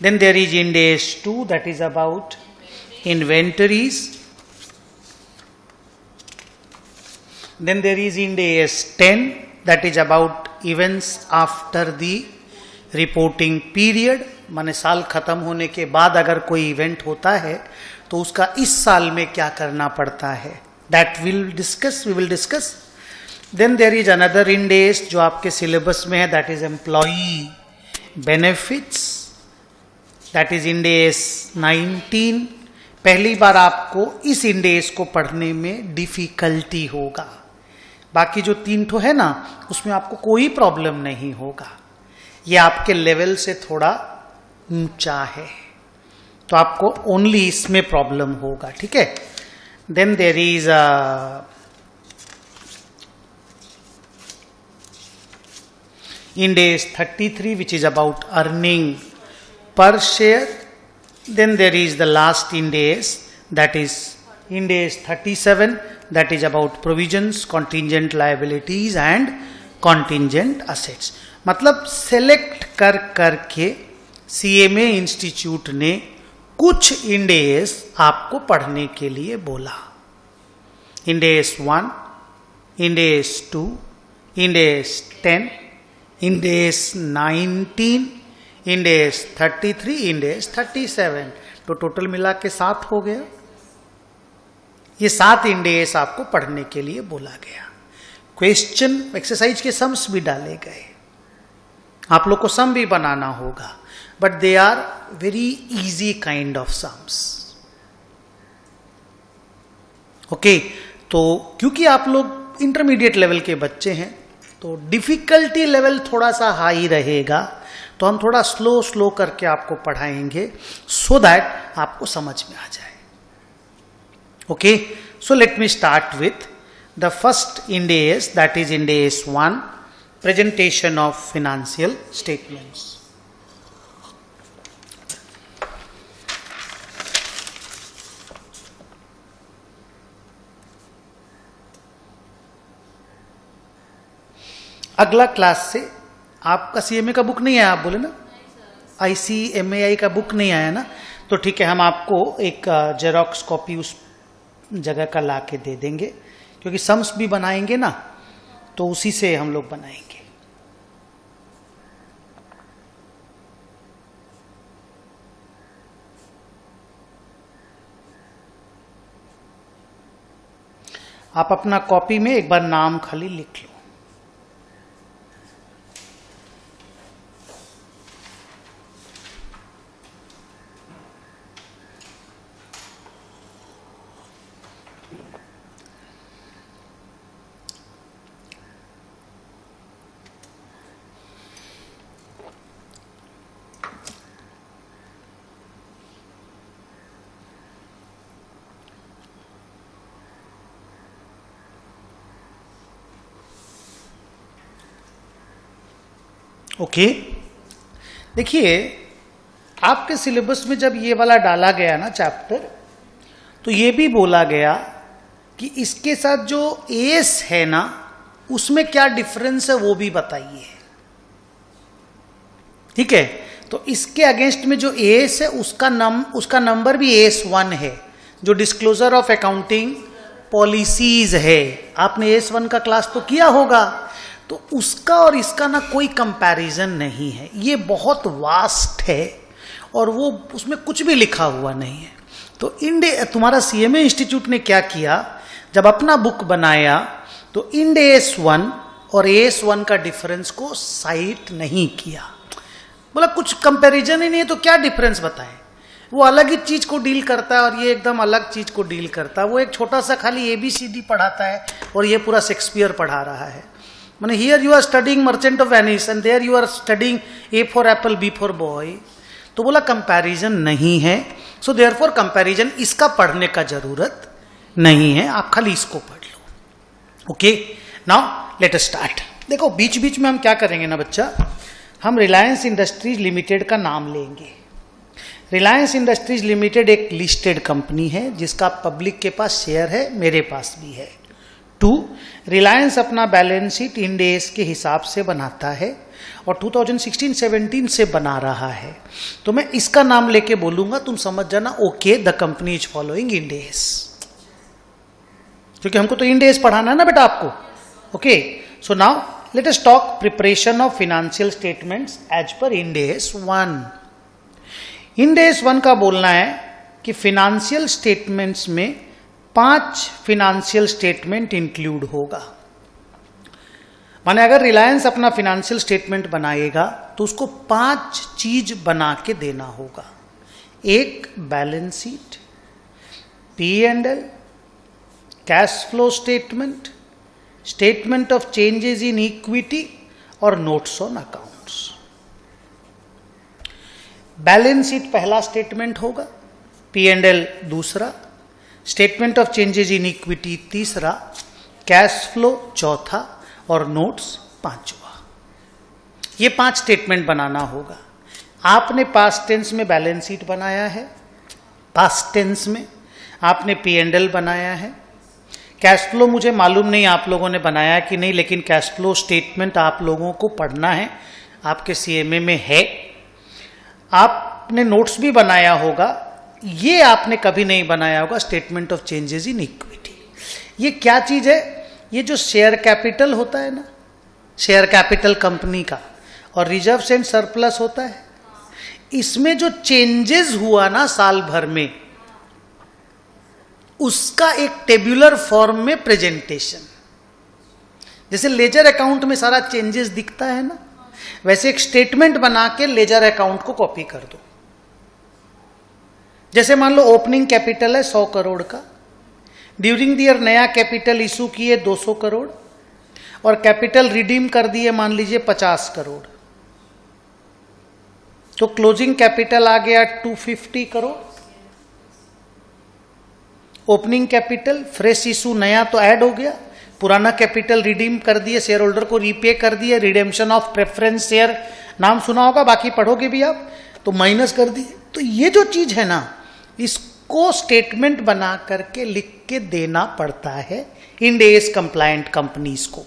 Then there is Ind AS 2 that is about inventories. Then there is Ind AS 10 that is about events after the reporting period. माने साल खत्म होने के बाद अगर कोई इवेंट होता है तो उसका इस साल में क्या करना पड़ता है, that we will discuss. Then there is another Ind AS जो आपके सिलेबस में है, that is employee benefits, that is Ind AS 19। पहली बार आपको इस इंड AS को पढ़ने में डिफिकल्टी होगा, बाकी जो 3 ठो है ना उसमें आपको कोई प्रॉब्लम नहीं होगा। ये आपके लेवल से थोड़ा ऊंचा है तो आपको ओनली इसमें प्रॉब्लम होगा, ठीक है। Then there is Ind AS 33 which is about earning per share. Then there is the last Ind AS, that is Ind AS 37, that is about provisions, contingent liabilities and contingent assets. मतलब सेलेक्ट कर करके CMA इंस्टीट्यूट ने कुछ Ind AS आपको पढ़ने के लिए बोला। Ind AS 1, Ind AS 2, Ind AS 10, Ind AS 19, Ind AS 33, Ind AS 37, तो टोटल मिला के 7 हो गया। ये 7 Ind AS आपको पढ़ने के लिए बोला गया। क्वेश्चन एक्सरसाइज के सम्स भी डाले गए, आप लोग को सम भी बनाना होगा, but they are very easy kind of sums. Okay, तो क्योंकि आप लोग इंटरमीडिएट लेवल के बच्चे हैं तो डिफिकल्टी लेवल थोड़ा सा हाई रहेगा, तो हम थोड़ा स्लो स्लो करके आपको पढ़ाएंगे सो दैट आपको समझ में आ जाए। Okay, so let me start with the first Ind AS, that is Ind AS 1, presentation of financial statements. अगला क्लास से आपका CMA का बुक नहीं आया, आप बोले ना, ICMAI का बुक नहीं आया ना, तो ठीक है, हम आपको एक जेरोक्स कॉपी उस जगह का ला के दे देंगे, क्योंकि सम्स भी बनाएंगे ना, तो उसी से हम लोग बनाएंगे। आप अपना कॉपी में एक बार नाम खाली लिख लो। ओके, देखिए आपके सिलेबस में जब ये वाला डाला गया ना चैप्टर, तो ये भी बोला गया कि इसके साथ जो एस है ना, उसमें क्या डिफरेंस है वो भी बताइए। ठीक है, तो इसके अगेंस्ट में जो एस है उसका नंबर भी AS1 है, जो डिस्क्लोजर ऑफ अकाउंटिंग पॉलिसीज है। आपने AS1 का क्लास तो किया होगा, तो उसका और इसका ना कोई कंपैरिजन नहीं है। ये बहुत वास्ट है और वो उसमें कुछ भी लिखा हुआ नहीं है। तो तुम्हारा CMA इंस्टीट्यूट ने क्या किया, जब अपना बुक बनाया तो Ind AS 1 और AS1 का डिफरेंस को साइट नहीं किया। बोला कुछ कंपैरिजन ही नहीं है तो क्या डिफरेंस बताएं। वो अलग ही चीज को डील करता है और ये एकदम अलग चीज को डील करता है। वो एक छोटा सा खाली ABCD पढ़ाता है और ये पूरा शेक्सपियर पढ़ा रहा है। माने here you are studying Merchant of Venice and there you are studying A for apple B for boy. तो बोला कंपैरिजन नहीं है, सो देयरफॉर कंपैरिजन इसका पढ़ने का जरूरत नहीं है, आप खाली इसको पढ़ लो। Okay, now let us start. देखो बीच बीच में हम क्या करेंगे ना बच्चा, हम रिलायंस इंडस्ट्रीज लिमिटेड का नाम लेंगे। रिलायंस इंडस्ट्रीज लिमिटेड एक लिस्टेड कंपनी है जिसका पब्लिक के पास शेयर है, मेरे पास भी है। 2, रिलायंस अपना बैलेंस शीट Ind AS के हिसाब से बनाता है और 2016-17 से बना रहा है। तो मैं इसका नाम लेके बोलूंगा, तुम समझ जाना okay the company is following Ind AS, क्योंकि हमको तो Ind AS पढ़ाना है ना बेटा आपको। Okay, so now let us talk preparation of financial statements as per Ind AS 1। Ind AS 1 का बोलना है कि फाइनेंशियल स्टेटमेंट्स में 5 फाइनेंशियल स्टेटमेंट इंक्लूड होगा। माने अगर रिलायंस अपना फाइनेंशियल स्टेटमेंट बनाएगा तो उसको 5 चीज बना के देना होगा। एक balance sheet, P&L, cash flow statement, statement of changes in equity और notes on accounts. Balance sheet पहला स्टेटमेंट होगा, P&L दूसरा, statement of changes in equity तीसरा, कैश फ्लो चौथा और नोट्स पांचवा। ये 5 स्टेटमेंट बनाना होगा। आपने पास्ट टेंस में बैलेंस शीट बनाया है, पास्ट टेंस में आपने P&L बनाया है। कैश फ्लो मुझे मालूम नहीं आप लोगों ने बनाया कि नहीं, लेकिन कैश फ्लो स्टेटमेंट आप लोगों को पढ़ना है, आपके CMA में है। आपने नोट्स भी बनाया होगा, ये आपने कभी नहीं बनाया होगा statement of changes in equity. ये क्या चीज है, ये जो शेयर कैपिटल होता है ना, शेयर कैपिटल कंपनी का, और रिजर्व्स एंड सरप्लस होता है, इसमें जो चेंजेस हुआ ना साल भर में, उसका एक टेब्यूलर फॉर्म में प्रेजेंटेशन। जैसे लेजर अकाउंट में सारा चेंजेस दिखता है ना, वैसे एक स्टेटमेंट बना के लेजर अकाउंट को कॉपी कर दो। जैसे मान लो ओपनिंग कैपिटल है 100 करोड़ का, ड्यूरिंग द ईयर नया कैपिटल इशू किए 200 करोड़, और कैपिटल रिडीम कर दिए मान लीजिए 50 करोड़, तो क्लोजिंग कैपिटल आ गया 250 crore. Opening capital fresh issue नया तो ऐड हो गया, पुराना कैपिटल रिडीम कर दिए, शेयर होल्डर को रीपे कर दिए, रिडेम्पशन ऑफ प्रेफरेंस शेयर नाम सुना होगा, बाकी पढ़ोगे भी आप, तो माइनस कर दिए। तो ये जो चीज है ना, इसको स्टेटमेंट बना करके लिख के देना पड़ता है इंड एस कंप्लायंट कंपनीज को,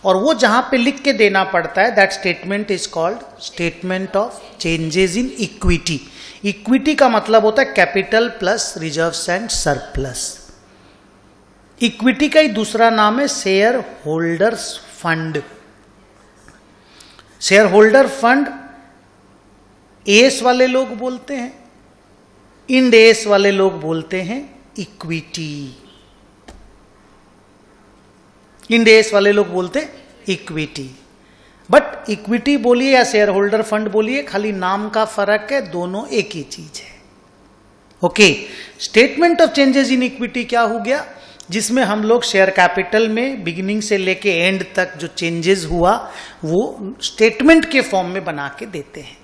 और वो जहां पे लिख के देना पड़ता है that statement is called statement of changes in equity. Equity का मतलब होता है capital plus reserves and surplus. Equity का ही दूसरा नाम है share holders fund. Share holder fund S वाले लोग बोलते हैं, इंड एस वाले लोग बोलते हैं इक्विटी। इंड एस वाले लोग बोलते इक्विटी, बट इक्विटी बोलिए या शेयर होल्डर फंड बोलिए, खाली नाम का फर्क है, दोनों एक ही चीज है। Okay, statement of changes in equity क्या हो गया, जिसमें हम लोग शेयर कैपिटल में बिगिनिंग से लेके एंड तक जो चेंजेस हुआ वो स्टेटमेंट के फॉर्म में बना के देते हैं।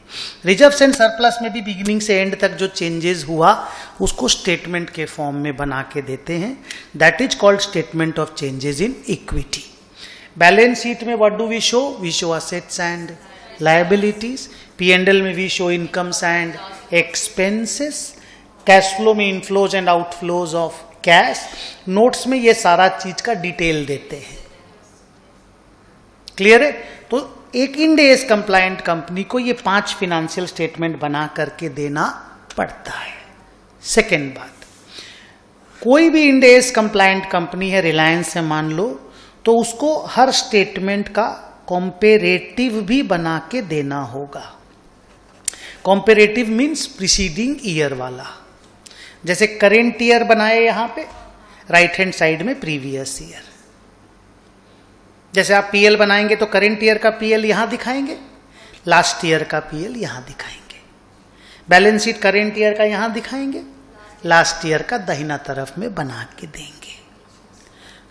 रिजर्व्स एंड सरप्लस में भी बिगिनिंग से एंड तक जो चेंजेस हुआ उसको स्टेटमेंट के फॉर्म में बना के देते हैं, that is called statement of changes in equity. Balance sheet में what do we show assets and liabilities, P&L में we show incomes and expenses, cash flow में inflows and outflows of cash, notes में ये सारा चीज का डिटेल देते हैं। क्लियर है? तो एक इंड एस कंप्लायंट कंपनी को ये 5 फिनेंशियल स्टेटमेंट बना करके देना पड़ता है। सेकेंड बात, कोई भी इंड एस कंप्लायंट कंपनी है, रिलायंस है मान लो, तो उसको हर स्टेटमेंट का कॉम्पेरेटिव भी बना के देना होगा। कॉम्पेरेटिव मीन्स प्रीसीडिंग ईयर वाला, जैसे करेंट ईयर बनाए यहां पे, राइट हैंड साइड में प्रीवियस ईयर। जैसे आप पीएल बनाएंगे तो करेंट ईयर का पीएल यहां दिखाएंगे, लास्ट ईयर का पीएल यहां दिखाएंगे। बैलेंस शीट करेंट ईयर का यहां दिखाएंगे, लास्ट ईयर का दाहिना तरफ में बना के देंगे।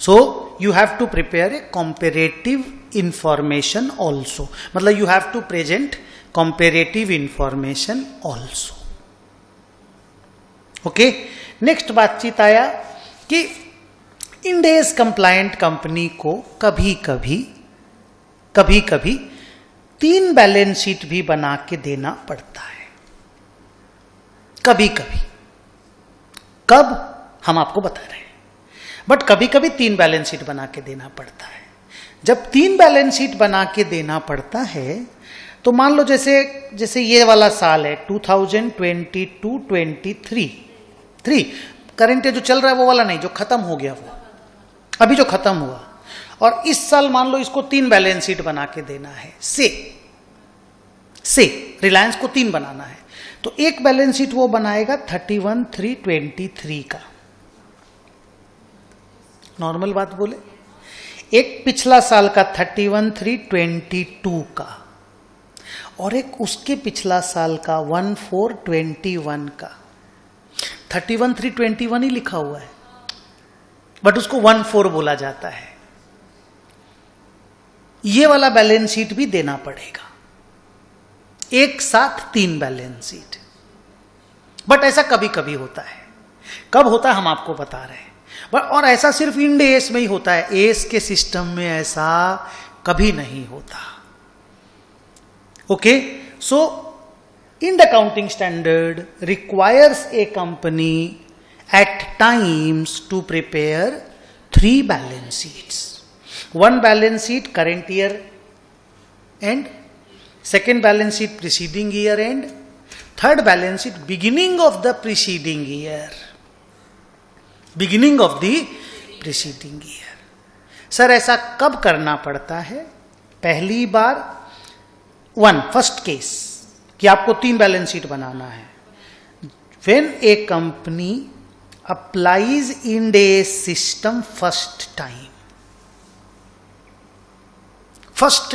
So you have to prepare a comparative information also, मतलब you have to present comparative information also. Okay, next बातचीत आया कि इंड एस कंप्लायंट कंपनी को कभी कभी 3 बैलेंस शीट भी बना के देना पड़ता है। कभी कभी, कब हम आपको बता रहे हैं, बट कभी कभी 3 बैलेंस शीट बना के देना पड़ता है। जब 3 बैलेंस शीट बना के देना पड़ता है तो मान लो जैसे ये वाला साल है 2022-23 करंट जो चल रहा है वो वाला नहीं, जो खत्म हो गया, वो अभी जो खत्म हुआ, और इस साल मान लो इसको 3 बैलेंस शीट बना के देना है। से रिलायंस को 3 बनाना है, तो एक बैलेंस शीट वो बनाएगा 31/3/23 का। नॉर्मल बात बोले, एक पिछला साल का 31/3/22 का, और एक उसके पिछला साल का 1/4/21 का। 31/3/21 ही लिखा हुआ है, बट उसको 1/4 बोला जाता है। ये वाला बैलेंस शीट भी देना पड़ेगा, एक साथ 3 बैलेंस शीट। बट ऐसा कभी कभी होता है, कब होता है हम आपको बता रहे हैं, बट और ऐसा सिर्फ इंड एस में ही होता है, एस के सिस्टम में ऐसा कभी नहीं होता। Okay, so Ind accounting standard requires a company at times to prepare 3 balance sheets. 1 balance sheet current year end, second balance sheet preceding year end, third balance sheet beginning of the preceding year. Beginning of the preceding year. Sir ऐसा कब करना पड़ता है? पहली बार फर्स्ट केस कि आपको 3 बैलेंस शीट बनाना है, when a company applies Ind AS system first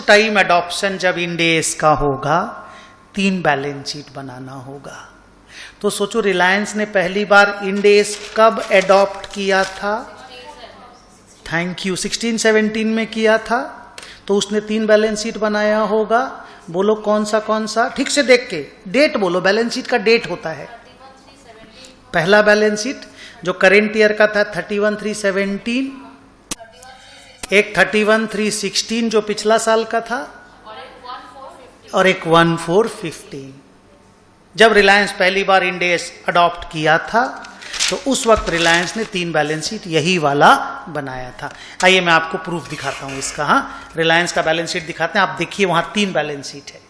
time adoption जब Ind AS का होगा 3 बैलेंस शीट बनाना होगा। तो सोचो रिलायंस ने पहली बार Ind AS कब एडॉप्ट किया था? Thank you. 16-17 में किया था तो उसने 3 बैलेंस शीट बनाया होगा। बोलो कौन सा, ठीक से देख के डेट बोलो, बैलेंस शीट का डेट होता है। पहला बैलेंस शीट जो करेंट ईयर का था 31/3/17, एक 31/3/16 जो पिछला साल का था, और एक 1/4/15। जब रिलायंस पहली बार इंड एस अडॉप्ट किया था तो उस वक्त रिलायंस ने 3 बैलेंस शीट यही वाला बनाया था। आइए मैं आपको प्रूफ दिखाता हूं इसका। हाँ, रिलायंस का बैलेंस शीट दिखाते हैं, आप देखिए वहां 3 बैलेंस शीट है।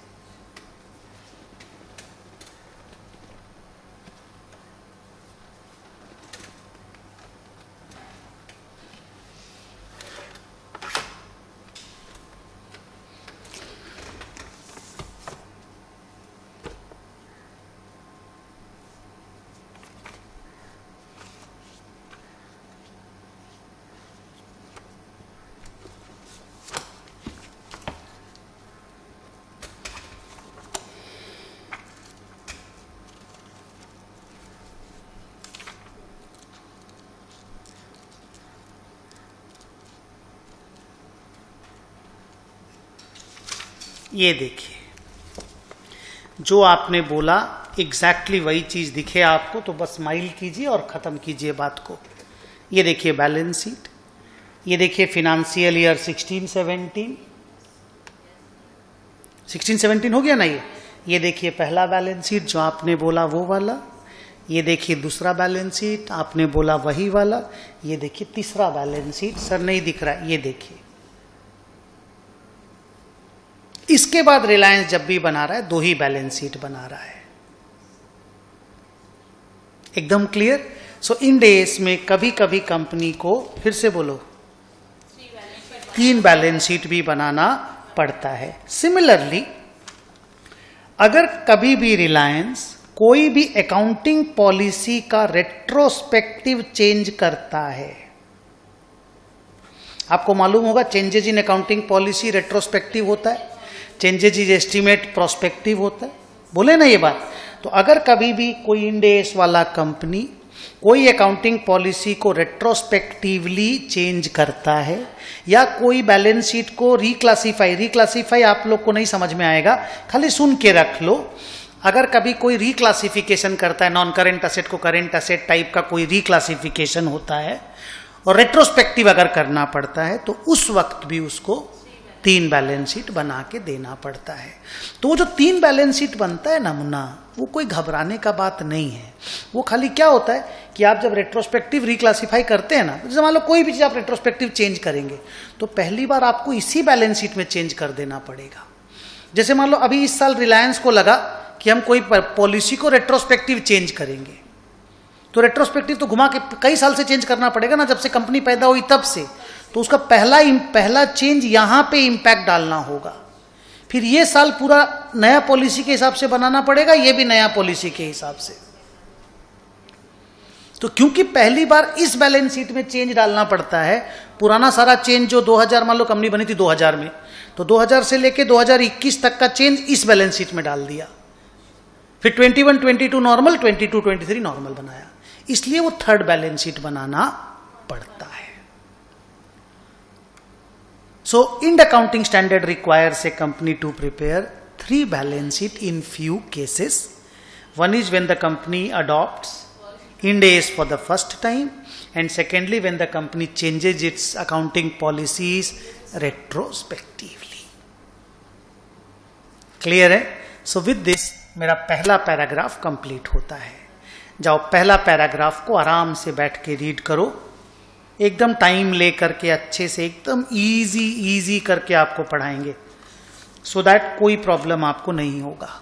ये देखिए, जो आपने बोला एग्जैक्टली वही चीज दिखे आपको तो बस स्माइल कीजिए और खत्म कीजिए बात को। ये देखिए बैलेंस शीट, ये देखिए फिनेंशियल ईयर 16-17 हो गया ना। ये देखिए पहला बैलेंस शीट जो आपने बोला वो वाला, ये देखिए दूसरा बैलेंस शीट आपने बोला वही वाला, ये देखिए तीसरा बैलेंस शीट सर नहीं दिख रहा, ये देखिए। इसके बाद रिलायंस जब भी बना रहा है 2 ही बैलेंस शीट बना रहा है। एकदम क्लियर। सो इंड एस में कभी कभी कंपनी को, फिर से बोलो, 3 बैलेंस शीट भी बनाना पड़ता है। सिमिलरली अगर कभी भी रिलायंस कोई भी अकाउंटिंग पॉलिसी का रेट्रोस्पेक्टिव चेंज करता है, आपको मालूम होगा changes in accounting policy retrospective होता है, चेंजेज इन एस्टीमेट प्रोस्पेक्टिव होता है, बोले ना ये बात। तो अगर कभी भी कोई इंड एस वाला कंपनी कोई अकाउंटिंग पॉलिसी को रेट्रोस्पेक्टिवली चेंज करता है या कोई बैलेंस शीट को रिक्लासीफाई आप लोग को नहीं समझ में आएगा, खाली सुन के रख लो। अगर कभी कोई रिक्लासिफिकेशन करता है, नॉन करेंट असेट को करेंट असेट टाइप का कोई रिक्लासिफिकेशन होता है और रेट्रोस्पेक्टिव अगर करना पड़ता है तो उस वक्त भी उसको 3 बैलेंस शीट बना के देना पड़ता है। तो वो जो 3 बैलेंस शीट बनता है ना मुन्ना, वो कोई घबराने का बात नहीं है। वो खाली क्या होता है कि आप जब रेट्रोस्पेक्टिव रिक्लासीफाई करते हैं ना, जैसे मान लो कोई भी चीज आप रेट्रोस्पेक्टिव चेंज करेंगे तो पहली बार आपको इसी बैलेंस शीट में चेंज कर देना पड़ेगा। जैसे मान लो अभी इस साल रिलायंस को लगा कि हम कोई पॉलिसी को रेट्रोस्पेक्टिव चेंज करेंगे, तो रेट्रोस्पेक्टिव तो घुमा के कई साल से चेंज करना पड़ेगा ना, जब से कंपनी पैदा हुई तब से। तो उसका पहला चेंज यहां पे इंपैक्ट डालना होगा, फिर ये साल पूरा नया पॉलिसी के हिसाब से बनाना पड़ेगा, ये भी नया पॉलिसी के हिसाब से। तो क्योंकि पहली बार इस बैलेंस शीट में चेंज डालना पड़ता है, पुराना सारा चेंज जो 2000 मान लो कंपनी बनी थी 2000 में, तो 2000 से लेके 2021 तक का चेंज इस बैलेंस शीट में डाल दिया, फिर 21-22 नॉर्मल, 22-23 नॉर्मल बनाया, इसलिए वो 3rd बैलेंस शीट बनाना पड़ता है। So, Ind accounting standard requires a company to prepare 3 balance sheet in few cases. One is when the company adopts Ind AS for the first time, and secondly when the company changes its accounting policies retrospectively. Clear है? So with this मेरा पहला पैराग्राफ कंप्लीट होता है। जाओ पहला पैराग्राफ को आराम से बैठ के रीड करो, एकदम टाइम ले करके अच्छे से, एकदम इजी करके आपको पढ़ाएंगे, सो दैट कोई प्रॉब्लम आपको नहीं होगा।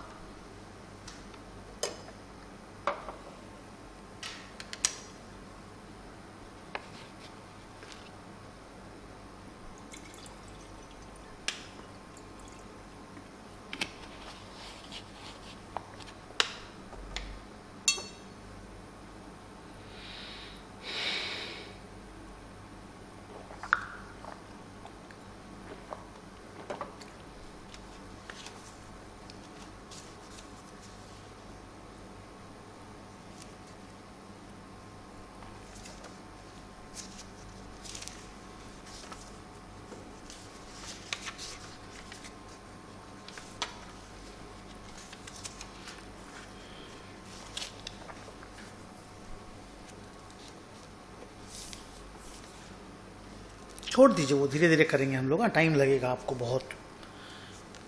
छोड़ दीजिए, वो धीरे धीरे करेंगे हम लोग, टाइम लगेगा आपको बहुत,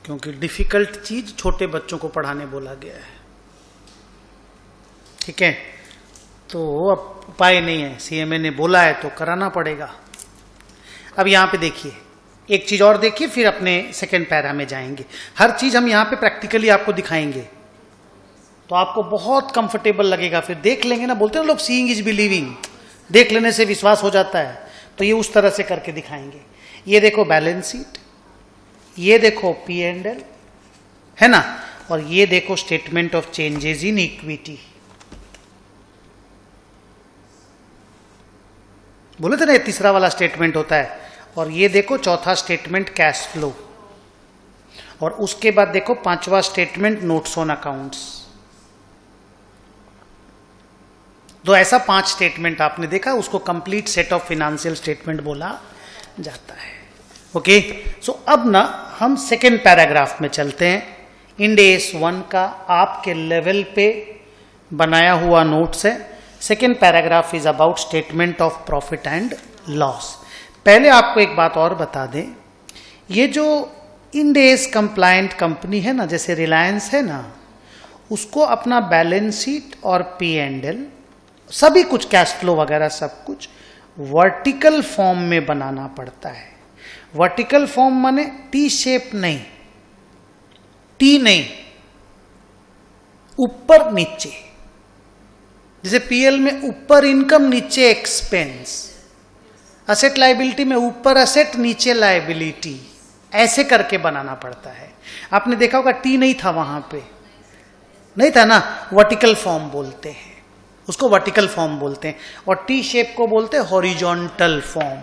क्योंकि डिफिकल्ट चीज छोटे बच्चों को पढ़ाने बोला गया है। ठीक है, तो अब उपाय नहीं है, सीएमए ने बोला है तो कराना पड़ेगा। अब यहां पे देखिए, एक चीज और देखिए, फिर अपने सेकेंड पैरा में जाएंगे। हर चीज हम यहां पे प्रैक्टिकली आपको दिखाएंगे तो आपको बहुत कंफर्टेबल लगेगा। फिर देख लेंगे ना, बोलते हैं लोग सीइंग इज बिलीविंग, देख लेने से विश्वास हो जाता है, तो ये उस तरह से करके दिखाएंगे। ये देखो बैलेंस शीट, ये देखो P&L, है ना, और ये देखो statement of changes in equity. बोले थे ना ये तीसरा वाला स्टेटमेंट होता है। और ये देखो चौथा स्टेटमेंट कैश फ्लो, और उसके बाद देखो पांचवा स्टेटमेंट नोट्स ऑन अकाउंट्स। तो ऐसा 5 स्टेटमेंट आपने देखा, उसको complete set of financial statement बोला जाता है। ओके, सो अब ना हम सेकेंड पैराग्राफ में चलते हैं। इंड AS 1 का आपके लेवल पे बनाया हुआ नोट्स है। Second paragraph is about statement of profit and loss. पहले आपको एक बात और बता दें, ये जो इंड AS कंप्लायंट कंपनी है ना, जैसे रिलायंस है ना, उसको अपना बैलेंस शीट और P&L सभी कुछ, कैश फ्लो वगैरह सब कुछ वर्टिकल फॉर्म में बनाना पड़ता है। वर्टिकल फॉर्म माने टी शेप नहीं, टी नहीं, ऊपर नीचे। जैसे PL में ऊपर इनकम नीचे एक्सपेंस, असेट लायबिलिटी में ऊपर असेट नीचे लायबिलिटी, ऐसे करके बनाना पड़ता है। आपने देखा होगा टी नहीं था वहां पे, नहीं था ना, वर्टिकल फॉर्म बोलते हैं उसको, वर्टिकल फॉर्म बोलते हैं, और टी शेप को बोलते हैं हॉरिजॉन्टल फॉर्म।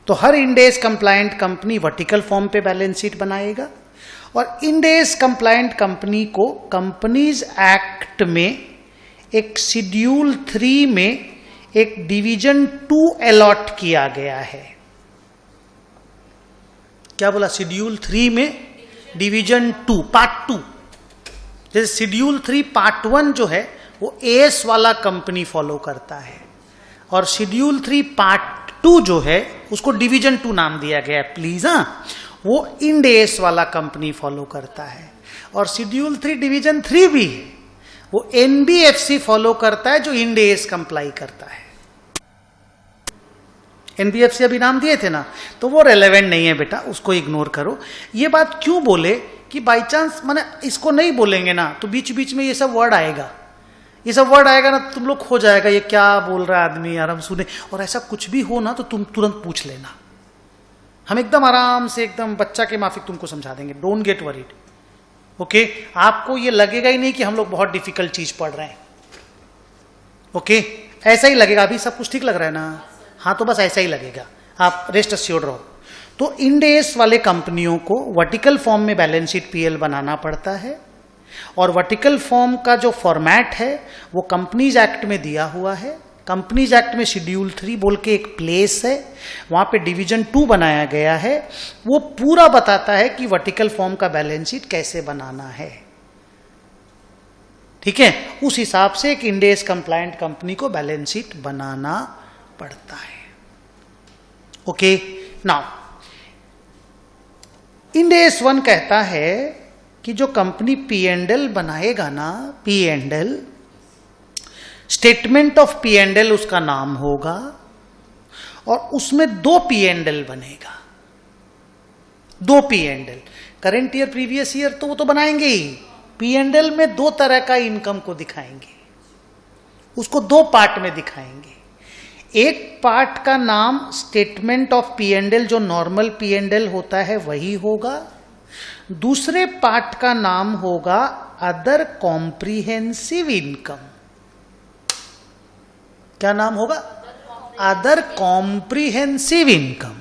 तो हर Ind AS compliant company vertical form पे बैलेंस शीट बनाएगा। और इंड AS कंप्लायंट कंपनी को कंपनीज एक्ट में एक शेड्यूल 3 में एक डिवीजन 2 अलॉट किया गया है। क्या बोला? शेड्यूल 3 में डिवीजन 2 पार्ट 2। जैसे शेड्यूल 3 पार्ट 1 जो है वो AS वाला कंपनी फॉलो करता है, और शेड्यूल 3 पार्ट 2 जो है उसको डिवीजन 2 नाम दिया गया है, प्लीज। हाँ, वो इंड AS वाला कंपनी फॉलो करता है। और शेड्यूल 3 डिवीजन 3 भी है, वो NBFC फॉलो करता है, जो इंड AS कंप्लाई करता है। NBFC अभी नाम दिए थे ना, तो वो रेलेवेंट नहीं है बेटा, उसको इग्नोर करो। ये बात क्यों बोले कि बाई चांस माने इसको नहीं बोलेंगे ना तो बीच बीच में ये सब वर्ड आएगा, ये सब वर्ड आएगा ना, तुम लोग खो जाएगा, ये क्या बोल रहा है आदमी यार, हम सुने। और ऐसा कुछ भी हो ना तो तुम तुरंत पूछ लेना, हम एकदम आराम से, एकदम बच्चा के माफिक तुमको समझा देंगे। Don't get worried, okay. आपको ये लगेगा ही नहीं कि हम लोग बहुत डिफिकल्ट चीज पढ़ रहे हैं, ओके। ऐसा ही लगेगा। अभी सब कुछ ठीक लग रहा है ना? हाँ, तो बस ऐसा ही लगेगा, आप रेस्ट अस्योर्ड रहो। तो इंड AS वाले कंपनियों को वर्टिकल फॉर्म में बैलेंस शीट PL बनाना पड़ता है, और वर्टिकल फॉर्म का जो फॉर्मेट है वो कंपनीज एक्ट में दिया हुआ है। कंपनीज एक्ट में शेड्यूल 3 बोल के एक प्लेस है, वहां पे डिवीजन 2 बनाया गया है। वो पूरा बताता है कि वर्टिकल फॉर्म का बैलेंस शीट कैसे बनाना है, ठीक है। उस हिसाब से एक इंड AS कंप्लायंट कंपनी को बैलेंस शीट बनाना पड़ता है, ओके। नाउ इंड AS 1 कहता है कि जो कंपनी P&L बनाएगा ना, P&L, स्टेटमेंट ऑफ P&L उसका नाम होगा, और उसमें 2 P&L बनेगा, 2 P&L। Current year, previous year तो वो तो बनाएंगे ही। P&L में 2 तरह का इनकम को दिखाएंगे, उसको 2 पार्ट में दिखाएंगे। एक पार्ट का नाम स्टेटमेंट ऑफ P&L, जो नॉर्मल P&L होता है वही होगा। दूसरे पार्ट का नाम होगा अदर कॉम्प्रिहेंसिव इनकम। क्या नाम होगा? Other comprehensive income.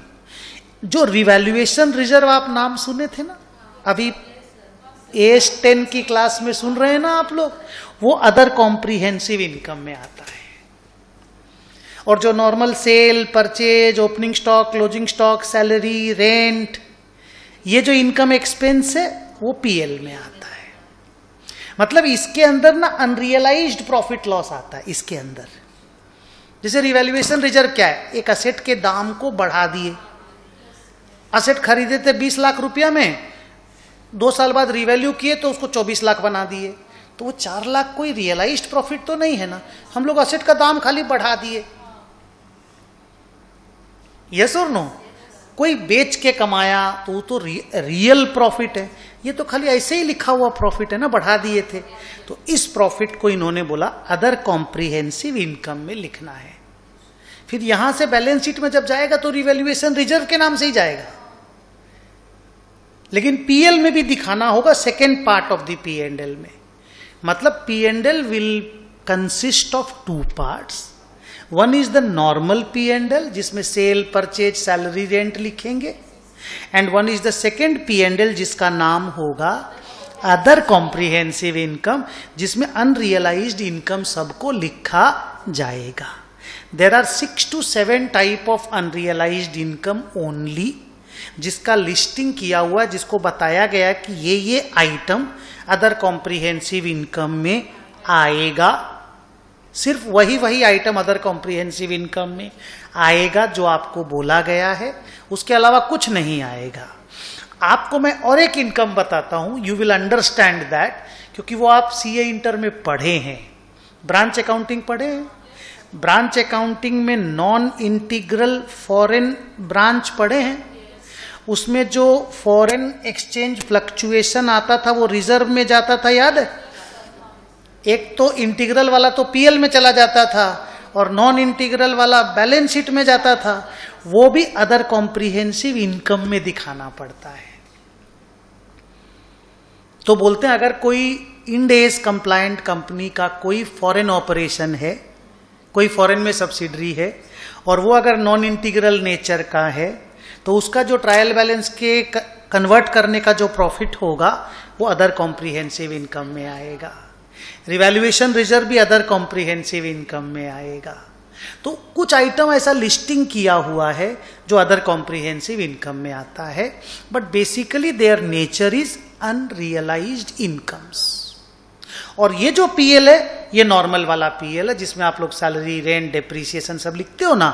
जो रिवैल्यूएशन रिजर्व आप नाम सुने थे ना, अभी AS 10 की क्लास में सुन रहे हैं ना आप लोग, वो अदर कॉम्प्रिहेंसिव इनकम में आता है। और जो normal sale, purchase, opening stock, closing stock, salary, rent, ये जो इनकम एक्सपेंस है वो PL में आता है। मतलब इसके अंदर ना अनरियलाइज्ड प्रॉफिट लॉस आता है इसके अंदर, जैसे रिवैल्यूएशन रिजर्व क्या है? एक असेट के दाम को बढ़ा दिए। असेट खरीदे थे 20 लाख रुपया में, 2 साल बाद रिवैल्यू किए तो उसको 24 लाख बना दिए, तो वो 4 लाख कोई रियलाइज्ड प्रॉफिट तो नहीं है ना, हम लोग असेट का दाम खाली बढ़ा दिए। यस और नो? कोई बेच के कमाया तो वो तो रियल प्रॉफिट है, ये तो खाली ऐसे ही लिखा हुआ प्रॉफिट है ना, बढ़ा दिए थे। तो इस प्रॉफिट को इन्होंने बोला अदर कॉम्प्रिहेंसिव इनकम में लिखना है। फिर यहां से बैलेंस शीट में जब जाएगा तो रिवैल्यूएशन रिजर्व के नाम से ही जाएगा, लेकिन पीएल में भी दिखाना होगा second part of the P&L में। मतलब P&L will consist of 2 parts. One is the normal P&L जिसमें सेल, परचेज, सैलरी, रेंट लिखेंगे, and one is the second P&L जिसका नाम होगा अदर कॉम्प्रिहेंसिव इनकम, जिसमें अनरियलाइज्ड इनकम सबको लिखा जाएगा। There are 6 to 7 type of unrealised income only, जिसका लिस्टिंग किया हुआ, जिसको बताया गया कि ये आइटम अदर कॉम्प्रिहेंसिव इनकम में आएगा। सिर्फ वही आइटम अदर कॉम्प्रिहेंसिव इनकम में आएगा जो आपको बोला गया है, उसके अलावा कुछ नहीं आएगा। आपको मैं और एक इनकम बताता हूं, यू विल अंडरस्टैंड दैट, क्योंकि वो आप सीए इंटर में पढ़े हैं, ब्रांच अकाउंटिंग पढ़े हैं। ब्रांच अकाउंटिंग में नॉन इंटीग्रल फॉरेन ब्रांच पढ़े हैं। उसमें जो फॉरेन एक्सचेंज फ्लक्चुएशन आता था वो रिजर्व में जाता था, याद है? एक तो इंटीग्रल वाला तो पीएल में चला जाता था और नॉन इंटीग्रल वाला बैलेंस शीट में जाता था, वो भी अदर कॉम्प्रिहेंसिव इनकम में दिखाना पड़ता है। तो बोलते हैं अगर कोई इंड एस कंप्लायंट कंपनी का कोई फॉरेन ऑपरेशन है, कोई फॉरेन में सब्सिडरी है, और वो अगर नॉन इंटीग्रल नेचर का है, तो उसका जो ट्रायल बैलेंस के कन्वर्ट करने का जो प्रॉफिट होगा वो अदर कॉम्प्रिहेंसिव इनकम में आएगा। रिवैल्यूएशन रिजर्व भी अदर कॉम्प्रिहेंसिव इनकम में आएगा। तो कुछ आइटम ऐसा लिस्टिंग किया हुआ है जो अदर कॉम्प्रिहेंसिव इनकम में आता है, but basically their nature is unrealised incomes. और ये जो पीएल है ये नॉर्मल वाला पीएल है, जिसमें आप लोग सैलरी, रेंट, डेप्रीसिएशन सब लिखते हो ना,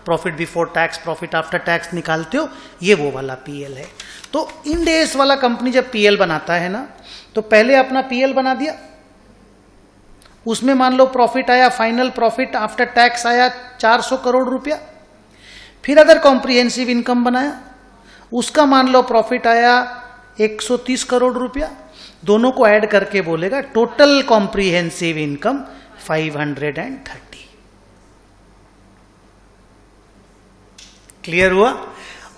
profit before tax, profit after tax निकालते हो, ये वो वाला पीएल है। तो इंड एस वाला कंपनी जब पीएल बनाता है ना, तो पहले अपना पीएल बना दिया, उसमें मान लो प्रॉफिट आया, फाइनल प्रॉफिट आफ्टर टैक्स आया 400 करोड़ रुपया। फिर अदर कॉम्प्रिहेंसिव इनकम बनाया, उसका मान लो प्रॉफिट आया 130 करोड़ रुपया। दोनों को ऐड करके बोलेगा टोटल कॉम्प्रिहेंसिव इनकम 530। क्लियर हुआ?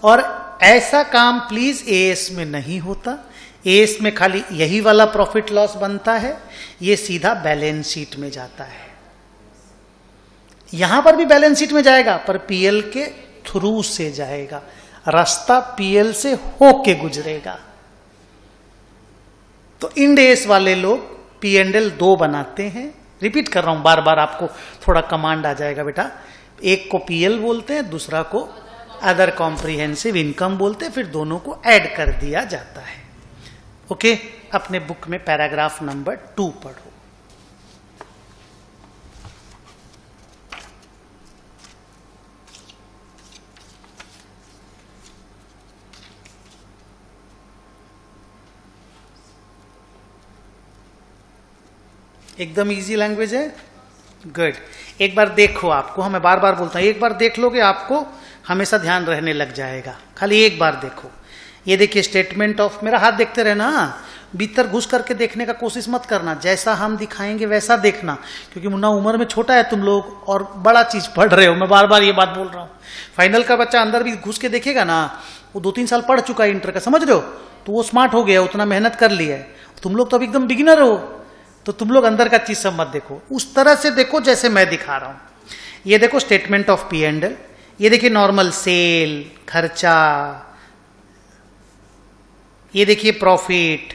और ऐसा काम प्लीज एएस में नहीं होता। एएस में खाली यही वाला प्रॉफिट लॉस बनता है, ये सीधा बैलेंस शीट में जाता है। यहां पर भी बैलेंस शीट में जाएगा, पर पीएल के थ्रू से जाएगा, रास्ता पीएल से होके गुजरेगा। तो इंड एस वाले लोग P&L 2 बनाते हैं। रिपीट कर रहा हूं बार बार, आपको थोड़ा कमांड आ जाएगा बेटा। एक को पीएल बोलते हैं, दूसरा को अदर कॉम्प्रिहेंसिव इनकम बोलते हैं, फिर दोनों को ऐड कर दिया जाता है। ओके, अपने बुक में पैराग्राफ नंबर 2 पढ़ो। एकदम इजी लैंग्वेज है, गुड। एक बार देखो, आपको हमें बार बार बोलता हूं, एक बार देख लोगे आपको हमेशा ध्यान रहने लग जाएगा। खाली एक बार देखो। ये देखिए स्टेटमेंट ऑफ, मेरा हाथ देखते रहना, भीतर घुस करके देखने का कोशिश मत करना, जैसा हम दिखाएंगे वैसा देखना, क्योंकि मुन्ना उम्र में छोटा है तुम लोग और बड़ा चीज पढ़ रहे हो। मैं बार बार ये बात बोल रहा हूँ, फाइनल का बच्चा अंदर भी घुस के देखेगा ना, वो 2-3 साल पढ़ चुका है इंटर का, समझ रहे हो, तो वो स्मार्ट हो गया, उतना मेहनत कर लिया है। तुम लोग तो अभी एकदम बिगिनर हो, तो तुम लोग अंदर का चीज सब मत देखो, उस तरह से देखो जैसे मैं दिखा रहा हूं। ये देखो स्टेटमेंट ऑफ P&L, ये देखिए नॉर्मल सेल, खर्चा, ये देखिए प्रॉफिट,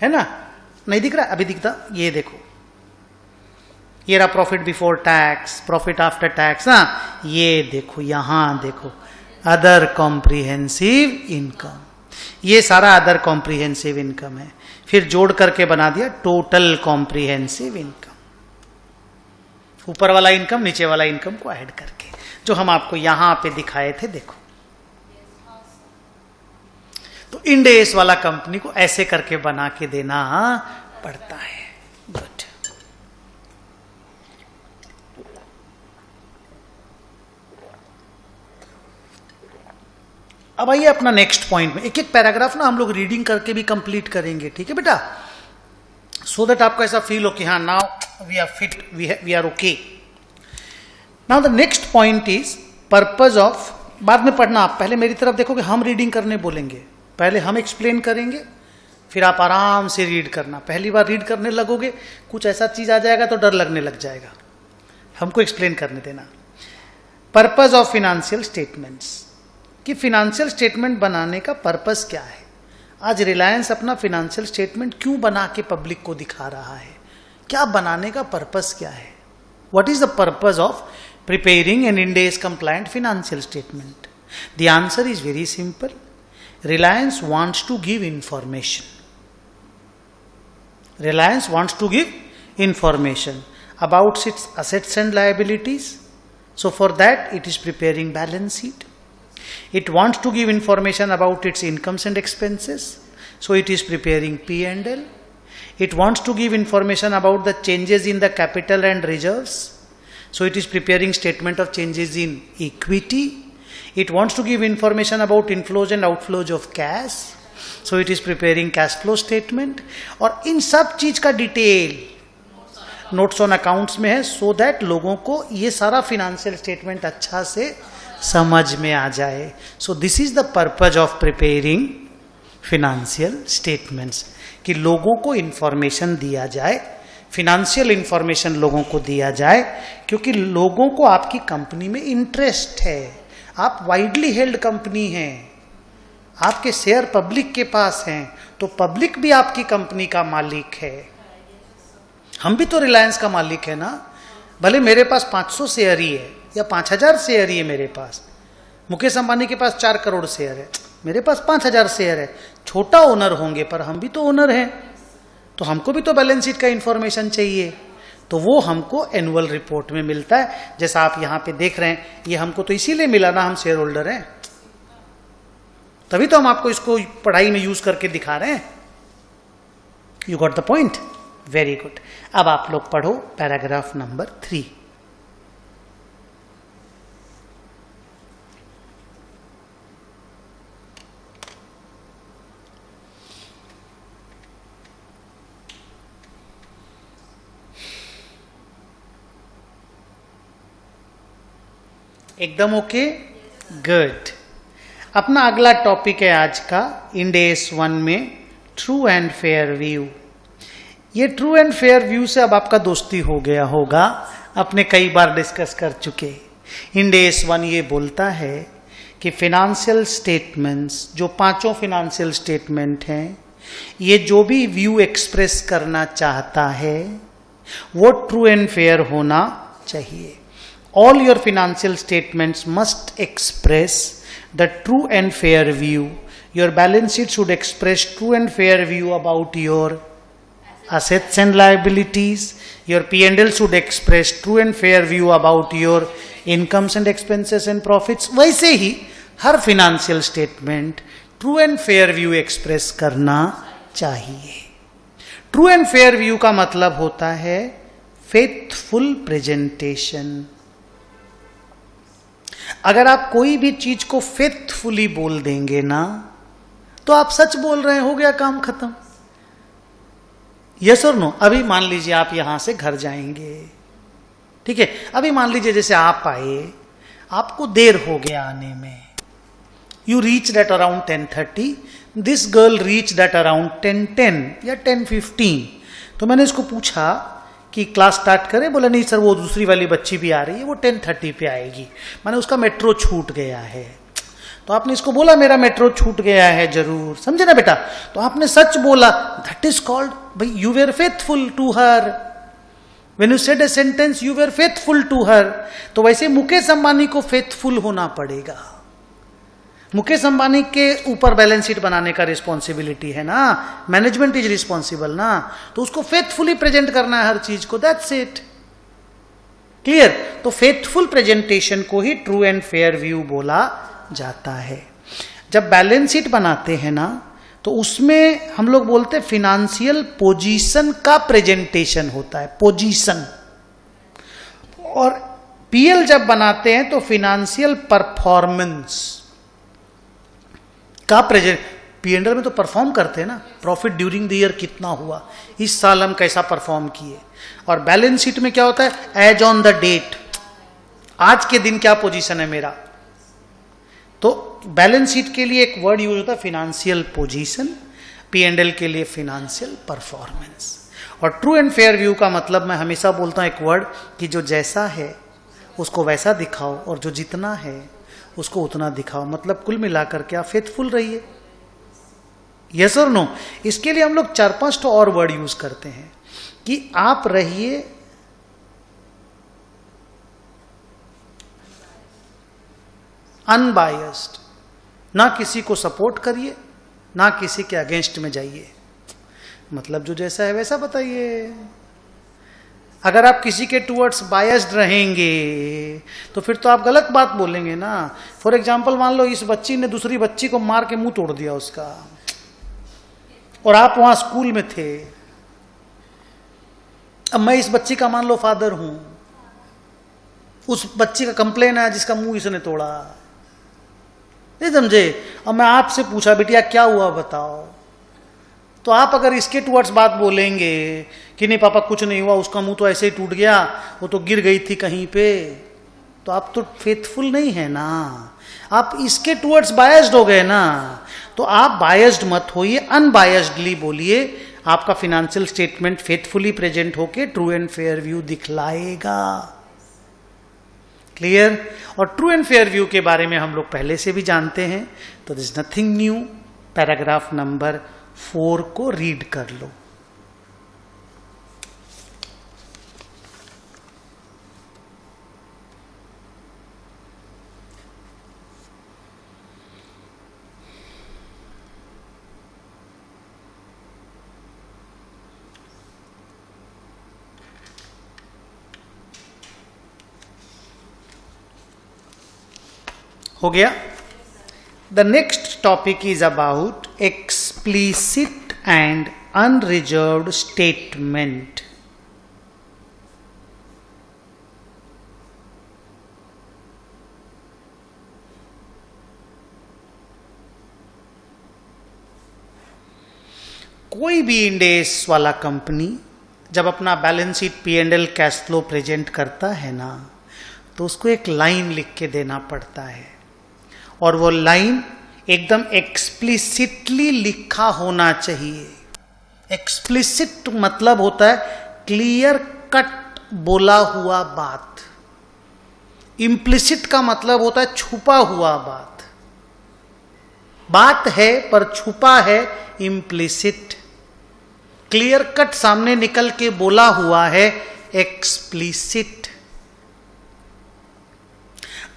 है ना? नहीं दिख रहा? अभी दिखता, ये देखो, ये रहा profit before tax, profit after tax. हाँ, ये देखो, यहां देखो अदर कॉम्प्रिहेंसिव इनकम, ये सारा अदर कॉम्प्रिहेंसिव इनकम है। फिर जोड़ करके बना दिया टोटल कॉम्प्रिहेंसिव इनकम। ऊपर वाला इनकम नीचे वाला इनकम को ऐड करके, जो हम आपको यहां पे दिखाए थे। देखो, तो इंड एस वाला कंपनी को ऐसे करके बना के देना पड़ता है। गुड। अब आइए अपना नेक्स्ट पॉइंट में। एक एक पैराग्राफ ना हम लोग रीडिंग करके भी कंप्लीट करेंगे, ठीक है बेटा, सो दैट आपको ऐसा फील हो कि हाँ now we are fit, we are okay. Now the next point is purpose of, बाद में पढ़ना आप, पहले मेरी तरफ देखोगे, हम रीडिंग करने बोलेंगे, पहले हम एक्सप्लेन करेंगे, फिर आप आराम से रीड करना। पहली बार रीड करने लगोगे कुछ ऐसा चीज आ जाएगा तो डर लगने लग जाएगा, हमको एक्सप्लेन करने देना। पर्पज ऑफ फिनेंशियल स्टेटमेंट्स, कि फिनेंशियल स्टेटमेंट बनाने का पर्पस क्या है। आज रिलायंस अपना फिनेंशियल स्टेटमेंट क्यों बना के पब्लिक को दिखा रहा है, क्या बनाने का पर्पस क्या है। What is the purpose of preparing an Ind AS compliant financial statement? The answer is very simple. Reliance wants to give information. Reliance wants to give information about its assets and liabilities. So for that it is preparing balance sheet. It wants to give information about its incomes and expenses. So it is preparing P&L. It wants to give information about the changes in the capital and reserves. So it is preparing statement of changes in equity. It wants to give information about inflows and outflows of cash. So it is preparing cash flow statement. और इन सब चीज का डिटेल नोट्स ऑन अकाउंट्स में है, सो दैट लोगों को ये सारा फिनेंशियल स्टेटमेंट अच्छा से समझ में आ जाए। So this is the purpose of preparing financial statements, कि लोगों को इंफॉर्मेशन दिया जाए, फिनेंशियल इंफॉर्मेशन लोगों को दिया जाए, क्योंकि लोगों को आपकी कंपनी में इंटरेस्ट है। आप वाइडली हेल्ड कंपनी हैं, आपके शेयर पब्लिक के पास हैं, तो पब्लिक भी आपकी कंपनी का मालिक है। हम भी तो रिलायंस का मालिक है ना, भले मेरे पास 500 शेयर ही है या 5000 शेयर ही है मेरे पास। मुकेश अंबानी के पास 4 करोड़ शेयर है, मेरे पास 5000 शेयर है। छोटा ओनर होंगे पर हम भी तो ओनर हैं, तो हमको भी तो बैलेंस शीट का इंफॉर्मेशन चाहिए, तो वो हमको एनुअल रिपोर्ट में मिलता है। जैसा आप यहां पे देख रहे हैं, ये हमको तो इसीलिए मिला ना, हम शेयर होल्डर हैं, तभी तो हम आपको इसको पढ़ाई में यूज करके दिखा रहे हैं। You got the point, very good. अब आप लोग पढ़ो पैराग्राफ नंबर 3। एकदम ओके, गुड। अपना अगला टॉपिक है आज का इंड एस 1 में ट्रू एंड फेयर व्यू। ये ट्रू एंड फेयर व्यू से अब आपका दोस्ती हो गया होगा, अपने कई बार डिस्कस कर चुके। इंड एस 1 ये बोलता है कि फिनेंशियल स्टेटमेंट्स, जो 5 फिनेंशियल स्टेटमेंट हैं, ये जो भी व्यू एक्सप्रेस करना चाहता है वो ट्रू एंड फेयर होना चाहिए। All your financial statements must express the true and fair view. Your balance sheet should express true and fair view about your assets and liabilities. Your P&L should express true and fair view about your incomes and expenses and profits. वैसे ही हर financial statement true and fair view express करना चाहिए। True and fair view का मतलब होता है faithful presentation। अगर आप कोई भी चीज को फेथफुली बोल देंगे ना, तो आप सच बोल रहे हैं, हो गया काम खत्म। यस और नो? अभी मान लीजिए आप यहां से घर जाएंगे, ठीक है, अभी मान लीजिए जैसे आप आए, आपको देर हो गया आने में, you reach at around 10:30, this girl reach at around 10:10 या 10:15। तो मैंने इसको पूछा कि क्लास स्टार्ट करें, बोला नहीं सर वो दूसरी वाली बच्ची भी आ रही है, वो 10:30 पे आएगी, माने उसका मेट्रो छूट गया है। तो आपने इसको बोला मेरा मेट्रो छूट गया है, जरूर समझे ना बेटा, तो आपने सच बोला, दैट इज कॉल्ड, भाई you were faithful to her. When you said a sentence you were faithful to her. तो वैसे मुकेश अंबानी को फेथफुल होना पड़ेगा, मुकेश अंबानी के ऊपर बैलेंस शीट बनाने का रिस्पॉन्सिबिलिटी है ना, मैनेजमेंट इज रिस्पॉन्सिबल ना, तो उसको फेथफुली प्रेजेंट करना है हर चीज को, दैट्स इट। क्लियर? तो फेथफुल प्रेजेंटेशन को ही ट्रू एंड फेयर व्यू बोला जाता है। जब बैलेंस शीट बनाते हैं ना, तो उसमें हम लोग बोलते हैं फिनेंशियल पोजीशन का प्रेजेंटेशन होता है, पोजीशन। और पीएल जब बनाते हैं तो फिनेंशियल परफॉर्मेंस का प्रेजेंट। पीएनएल में तो परफॉर्म करते हैं ना, प्रॉफिट ड्यूरिंग द ईयर कितना हुआ, इस साल हम कैसा परफॉर्म किए। और बैलेंस शीट में क्या होता है, एज ऑन द डेट, आज के दिन क्या पोजीशन है मेरा। तो बैलेंस शीट के लिए एक वर्ड यूज होता है फिनेंशियल पोजीशन, पीएनएल के लिए फिनेंशियल परफॉर्मेंस। और ट्रू एंड फेयर व्यू का मतलब मैं हमेशा बोलता हूं एक वर्ड कि जो जैसा है उसको वैसा दिखाओ और जो जितना है उसको उतना दिखाओ। मतलब कुल मिलाकर के आप फेथफुल रहिए। यस और नो? इसके लिए हम लोग 4-5 तो और वर्ड यूज करते हैं कि आप रहिए अनबायस्ड, ना किसी को सपोर्ट करिए ना किसी के अगेंस्ट में जाइए। मतलब जो जैसा है वैसा बताइए। अगर आप किसी के टूवर्ड्स बायस्ड रहेंगे तो फिर तो आप गलत बात बोलेंगे ना। फॉर एग्जाम्पल मान लो इस बच्ची ने दूसरी बच्ची को मार के मुंह तोड़ दिया उसका, और आप वहां स्कूल में थे। अब मैं इस बच्ची का मान लो फादर हूं, उस बच्ची का कंप्लेन है जिसका मुंह इसने तोड़ा, नहीं समझे। अब मैं आपसे पूछा बेटिया क्या हुआ बताओ, तो आप अगर इसके टुवर्ड्स बात बोलेंगे कि नहीं पापा कुछ नहीं हुआ, उसका मुंह तो ऐसे ही टूट गया, वो तो गिर गई थी कहीं पे, तो आप तो फेथफुल नहीं है ना, आप इसके टुवर्ड्स बायस्ड हो गए ना। तो आप बायस्ड मत होइए, अनबायस्डली बोलिए। आपका फिनेंशियल स्टेटमेंट फेथफुली प्रेजेंट होके ट्रू एंड फेयर व्यू दिखलाएगा। क्लियर? और ट्रू एंड फेयर व्यू के बारे में हम लोग पहले से भी जानते हैं, तो this is nothing new. Paragraph number 4 को रीड कर लो। हो गया? The next topic is about explicit and unreserved statement. कोई भी इंडेस वाला कंपनी जब अपना balance sheet P and L cash flow present करता है ना, तो उसको एक लाइन लिख के देना पड़ता है, और वो लाइन एकदम एक्सप्लिसिटली लिखा होना चाहिए। एक्सप्लिसिट मतलब होता है क्लियर कट बोला हुआ बात। इम्प्लिसिट का मतलब होता है छुपा हुआ बात। बात है पर छुपा है, इम्प्लिसिट। क्लियर कट सामने निकल के बोला हुआ है, एक्सप्लिसिट।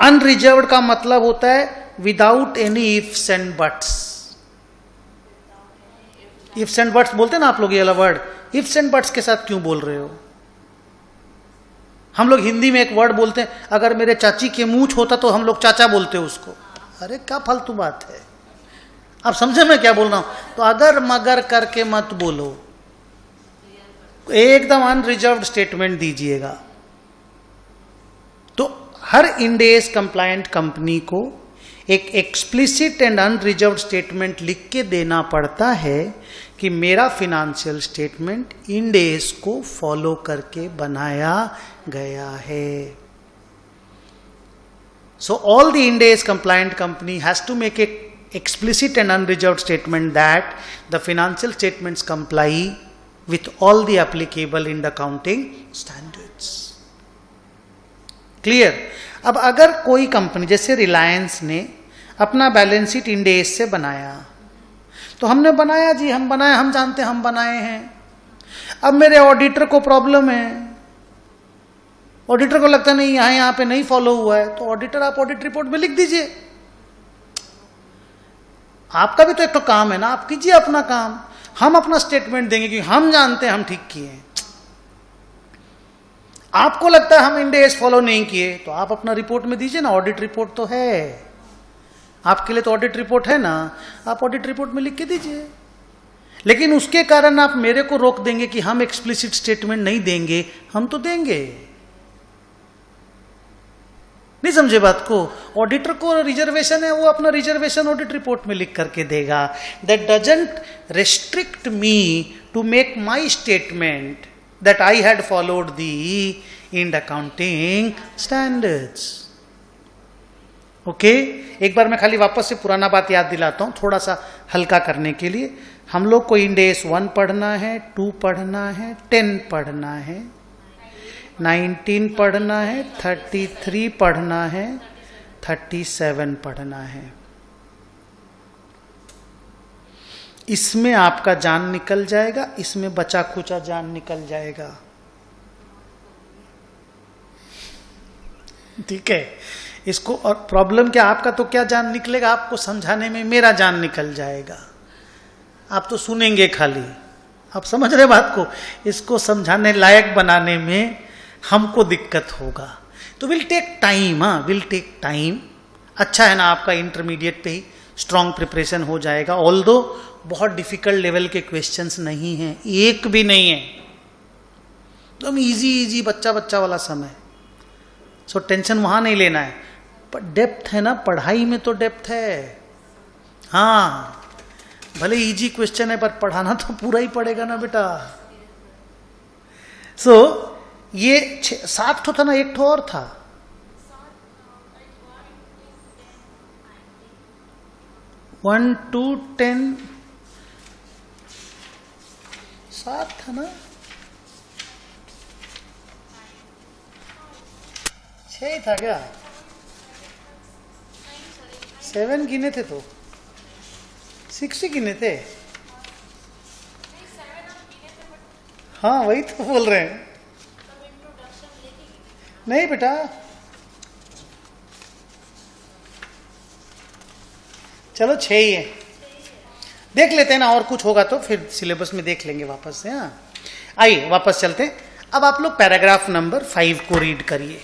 अनरिजर्व्ड का मतलब होता है without any ifs and buts. Ifs and buts बोलते हैं ना आप लोग, ये वाला वर्ड, इफ्स एंड बट्स के साथ क्यों बोल रहे हो? हम लोग हिंदी में एक वर्ड बोलते हैं, अगर मेरे चाची के मूंछ होता तो हम लोग चाचा बोलते उसको। अरे क्या फालतू बात है, आप समझे मैं क्या बोल रहा हूं? तो अगर मगर करके मत बोलो, एकदम अनरिजर्व्ड स्टेटमेंट दीजिएगा। तो हर इंडेस कंप्लायंट कंपनी को एक एक्सप्लिसिट एंड अनरिजर्व्ड स्टेटमेंट लिख के देना पड़ता है कि मेरा फिनेंशियल स्टेटमेंट इंडेस को फॉलो करके बनाया गया है। So all the Ind AS compliant company has to make a explicit and unreserved statement that the financial statements comply with all the applicable in the accounting standards. Clear? अब अगर कोई कंपनी जैसे रिलायंस ने अपना बैलेंस शीट इंडेस से बनाया, तो हमने बनाया जी, हम बनाए, हम जानते हैं हम बनाए हैं। अब मेरे ऑडिटर को प्रॉब्लम है, ऑडिटर को लगता नहीं यहां पे नहीं फॉलो हुआ है, तो ऑडिटर आप ऑडिट रिपोर्ट में लिख दीजिए। आपका भी तो एक तो काम है ना, आप कीजिए अपना काम। हम अपना स्टेटमेंट देंगे कि हम जानते हैं हम ठीक किए। आपको लगता है हम इंड एस फॉलो नहीं किए, तो आप अपना रिपोर्ट में दीजिए ना, ऑडिट रिपोर्ट तो है आपके लिए, तो ऑडिट रिपोर्ट है ना, आप ऑडिट रिपोर्ट में लिख के दीजिए। लेकिन उसके कारण आप मेरे को रोक देंगे कि हम एक्सप्लिसिट स्टेटमेंट नहीं देंगे, हम तो देंगे। नहीं समझे बात को? ऑडिटर को रिजर्वेशन है, वो अपना रिजर्वेशन ऑडिट रिपोर्ट में लिख करके देगा। That doesn't restrict me to make my statement that I had followed the Ind accounting standards. Okay, एक बार मैं खाली वापस से पुराना बात याद दिलाता हूं, थोड़ा सा हल्का करने के लिए। हम लोग को इंड एस 1 पढ़ना है, 2 पढ़ना है, 10 पढ़ना है, 19 पढ़ना है, 33 पढ़ना है, 37 पढ़ना है। इसमें आपका जान निकल जाएगा, इसमें बचा खुचा जान निकल जाएगा। ठीक है, इसको और प्रॉब्लम क्या, आपका तो क्या जान निकलेगा, आपको समझाने में मेरा जान निकल जाएगा। आप तो सुनेंगे खाली, आप समझ रहे बात को? इसको समझाने लायक बनाने में हमको दिक्कत होगा, तो विल टेक टाइम। हाँ, विल टेक टाइम। अच्छा है ना, आपका इंटरमीडिएट पे ही स्ट्रांग प्रिपरेशन हो जाएगा। ऑल्दो बहुत डिफिकल्ट लेवल के क्वेश्चंस नहीं हैं, एक भी नहीं है, एकदम इजी बच्चा बच्चा वाला समय। सो टेंशन वहां नहीं लेना है, पर डेप्थ है ना, पढ़ाई में तो डेप्थ है। हाँ, भले इजी क्वेश्चन है पर पढ़ाना तो पूरा ही पड़ेगा ना बेटा। सो ये 7 ठो था ना, एक ठो और था, 1 to 10 7 था ना, 6 ही था क्या? 7 गिने थे तो 6 ही गिने थे। हाँ वही तो बोल रहे हैं। नहीं बेटा, चलो 6 ही है, देख लेते हैं ना, और कुछ होगा तो फिर सिलेबस में देख लेंगे वापस से। हाँ, आइए वापस चलते हैं। अब आप लोग पैराग्राफ नंबर 5 को रीड करिए।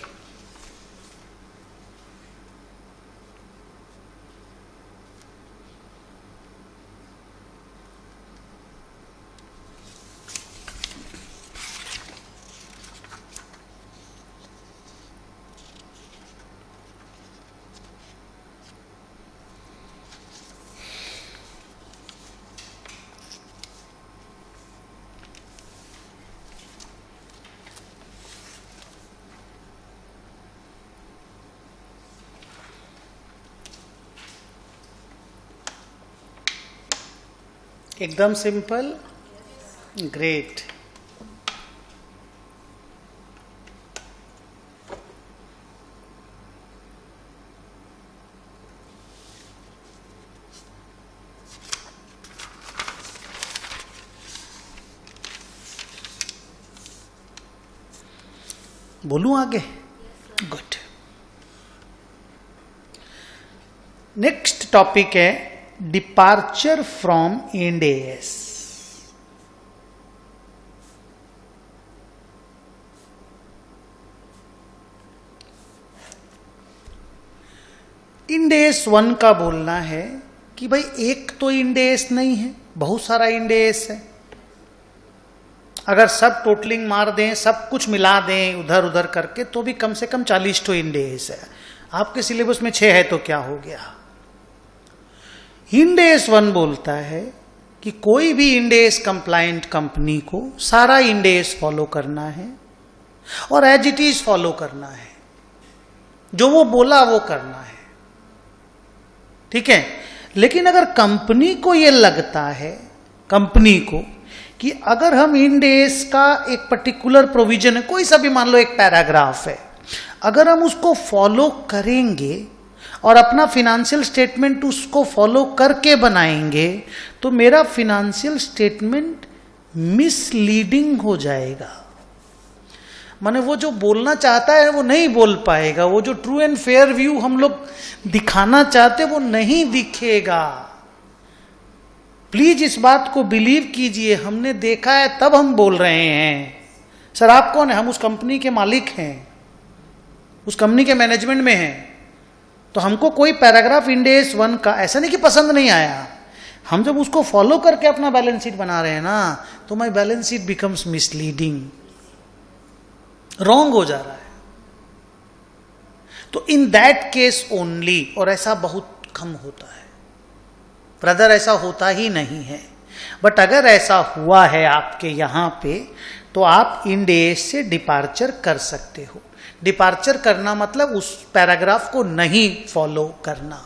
एकदम सिंपल, ग्रेट। बोलूं आगे? गुड। नेक्स्ट टॉपिक है departure from end S. End S 1 का बोलना है कि भाई एक तो इंड एस नहीं है, बहुत सारा इंड एस है। अगर सब टोटलिंग मार दें, सब कुछ मिला दें उधर उधर करके, तो भी कम से कम 40 तो इंड एस है। आपके सिलेबस में 6 है तो क्या हो गया। इंड एस 1 बोलता है कि कोई भी इंड एस कंप्लायंट कंपनी को सारा इंड एस फॉलो करना है और एज इट इज फॉलो करना है, जो वो बोला वो करना है। ठीक है, लेकिन अगर कंपनी को ये लगता है, कंपनी को, कि अगर हम इंड एस का एक पर्टिकुलर प्रोविजन है, कोई सा भी मान लो एक पैराग्राफ है, अगर हम उसको फॉलो करेंगे और अपना फिनेंशियल स्टेटमेंट उसको फॉलो करके बनाएंगे, तो मेरा फिनेंशियल स्टेटमेंट मिसलीडिंग हो जाएगा। माने वो जो बोलना चाहता है वो नहीं बोल पाएगा, वो जो ट्रू एंड फेयर व्यू हम लोग दिखाना चाहते वो नहीं दिखेगा। प्लीज इस बात को बिलीव कीजिए, हमने देखा है तब हम बोल रहे हैं, सर आप कौन है? हम उस कंपनी के मालिक हैं, उस कंपनी के मैनेजमेंट में हैं। तो हमको कोई पैराग्राफ इंड AS 1 का ऐसा नहीं कि पसंद नहीं आया, हम जब उसको फॉलो करके अपना बैलेंस शीट बना रहे हैं ना, तो माई balance sheet becomes misleading, wrong हो जा रहा है। तो इन दैट केस ओनली, और ऐसा बहुत कम होता है ब्रदर, ऐसा होता ही नहीं है। बट अगर ऐसा हुआ है आपके यहां पे, तो आप इंड AS से डिपार्चर कर सकते हो। डिपार्चर करना मतलब उस पैराग्राफ को नहीं फॉलो करना,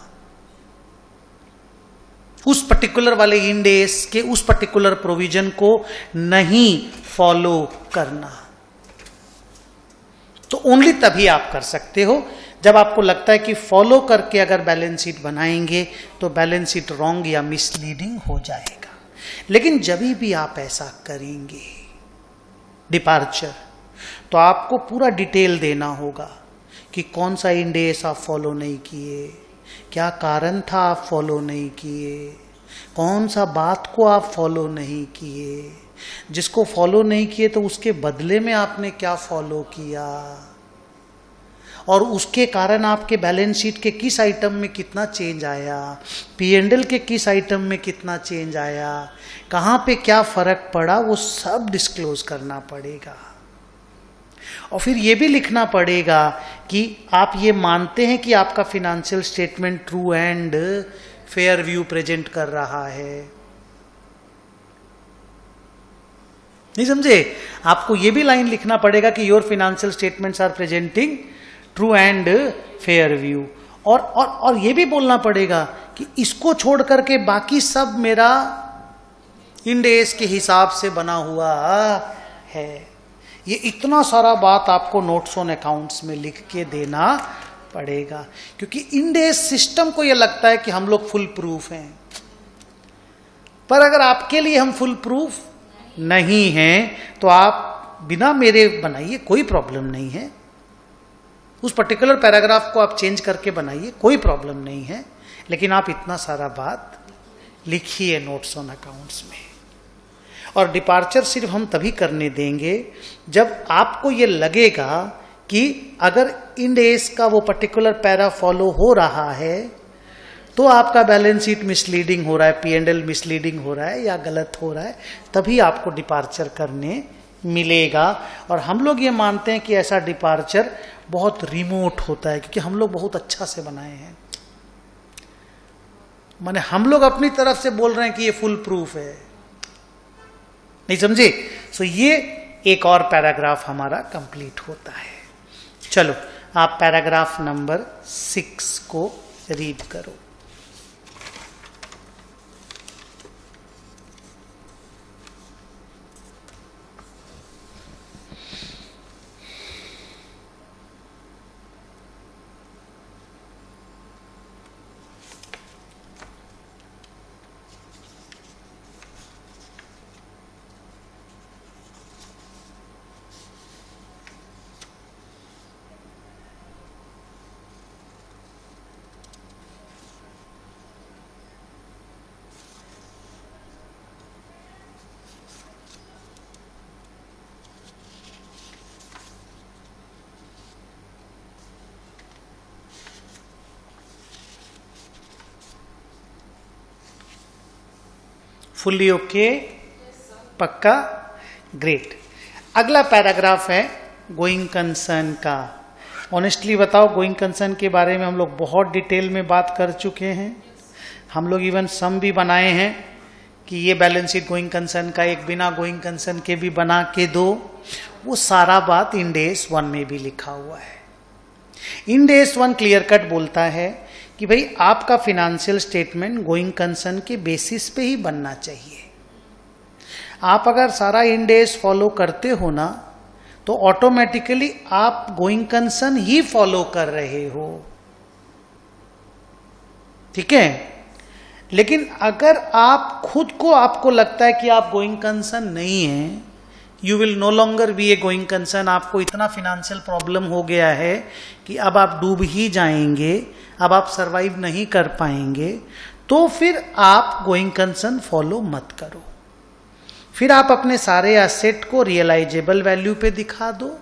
उस पर्टिकुलर वाले इंड AS के उस पर्टिकुलर प्रोविजन को नहीं फॉलो करना। तो ओनली तभी आप कर सकते हो जब आपको लगता है कि फॉलो करके अगर बैलेंस शीट बनाएंगे तो बैलेंस शीट रॉन्ग या मिसलीडिंग हो जाएगा। लेकिन जब भी आप ऐसा करेंगे डिपार्चर, तो आपको पूरा डिटेल देना होगा कि कौन सा इंड AS आप फॉलो नहीं किए, क्या कारण था आप फॉलो नहीं किए, कौन सा बात को आप फॉलो नहीं किए, जिसको फॉलो नहीं किए तो उसके बदले में आपने क्या फॉलो किया, और उसके कारण आपके बैलेंस शीट के किस आइटम में कितना चेंज आया, P&L के किस आइटम में कितना चेंज आया, कहाँ पे क्या फर्क पड़ा, वो सब डिस्क्लोज करना पड़ेगा। और फिर ये भी लिखना पड़ेगा कि आप ये मानते हैं कि आपका financial statement true and fair view present कर रहा है। नहीं समझे? आपको ये भी लाइन लिखना पड़ेगा कि your financial statements are presenting true and fair view. और ये भी बोलना पड़ेगा कि इसको छोड़ करके बाकी सब मेरा इंड AS के हिसाब से बना हुआ है। ये इतना सारा बात आपको नोट्स ऑन अकाउंट्स में लिख के देना पड़ेगा, क्योंकि इंड AS सिस्टम को ये लगता है कि हम लोग फुल प्रूफ हैं। पर अगर आपके लिए हम फुल प्रूफ नहीं हैं तो आप बिना मेरे बनाइए, कोई प्रॉब्लम नहीं है। उस पर्टिकुलर पैराग्राफ को आप चेंज करके बनाइए, कोई प्रॉब्लम नहीं है। लेकिन आप इतना सारा बात लिखिए नोट्स ऑन अकाउंट्स में। और डिपार्चर सिर्फ हम तभी करने देंगे जब आपको ये लगेगा कि अगर इंड AS का वो पर्टिकुलर पैरा फॉलो हो रहा है तो आपका बैलेंस शीट मिसलीडिंग हो रहा है, P&L मिसलीडिंग हो रहा है या गलत हो रहा है, तभी आपको डिपार्चर करने मिलेगा। और हम लोग ये मानते हैं कि ऐसा डिपार्चर बहुत रिमोट होता है, क्योंकि हम लोग बहुत अच्छा से बनाए हैं। माने हम लोग अपनी तरफ से बोल रहे हैं कि ये फुल प्रूफ है। नहीं समझे? सो ये एक और पैराग्राफ हमारा कंप्लीट होता है। चलो आप पैराग्राफ नंबर 6 को रीड करो। Fully okay? पक्का? ग्रेट। अगला पैराग्राफ है गोइंग कंसर्न का। ऑनेस्टली बताओ, गोइंग कंसर्न के बारे में हम लोग बहुत डिटेल में बात कर चुके हैं। हम लोग इवन सम भी बनाए हैं कि ये बैलेंस शीट गोइंग कंसर्न का एक बिना गोइंग कंसर्न के भी बना के दो। वो सारा बात इंड AS 1 में भी लिखा हुआ है। इंड AS 1 क्लियर कट बोलता है कि भाई आपका फिनेंशियल स्टेटमेंट गोइंग कंसर्न के बेसिस पे ही बनना चाहिए। आप अगर सारा इंड AS फॉलो करते हो ना, तो ऑटोमेटिकली आप गोइंग कंसर्न ही फॉलो कर रहे हो। ठीक है? लेकिन अगर आप खुद को आपको लगता है कि आप गोइंग कंसर्न नहीं है, you will no longer be a going concern, आपको इतना फिनेंशियल प्रॉब्लम हो गया है कि अब आप डूब ही जाएंगे, अब आप सरवाइव नहीं कर पाएंगे, तो फिर आप गोइंग कंसर्न फॉलो मत करो। फिर आप अपने सारे एसेट को रियलाइजेबल वैल्यू पे दिखा दो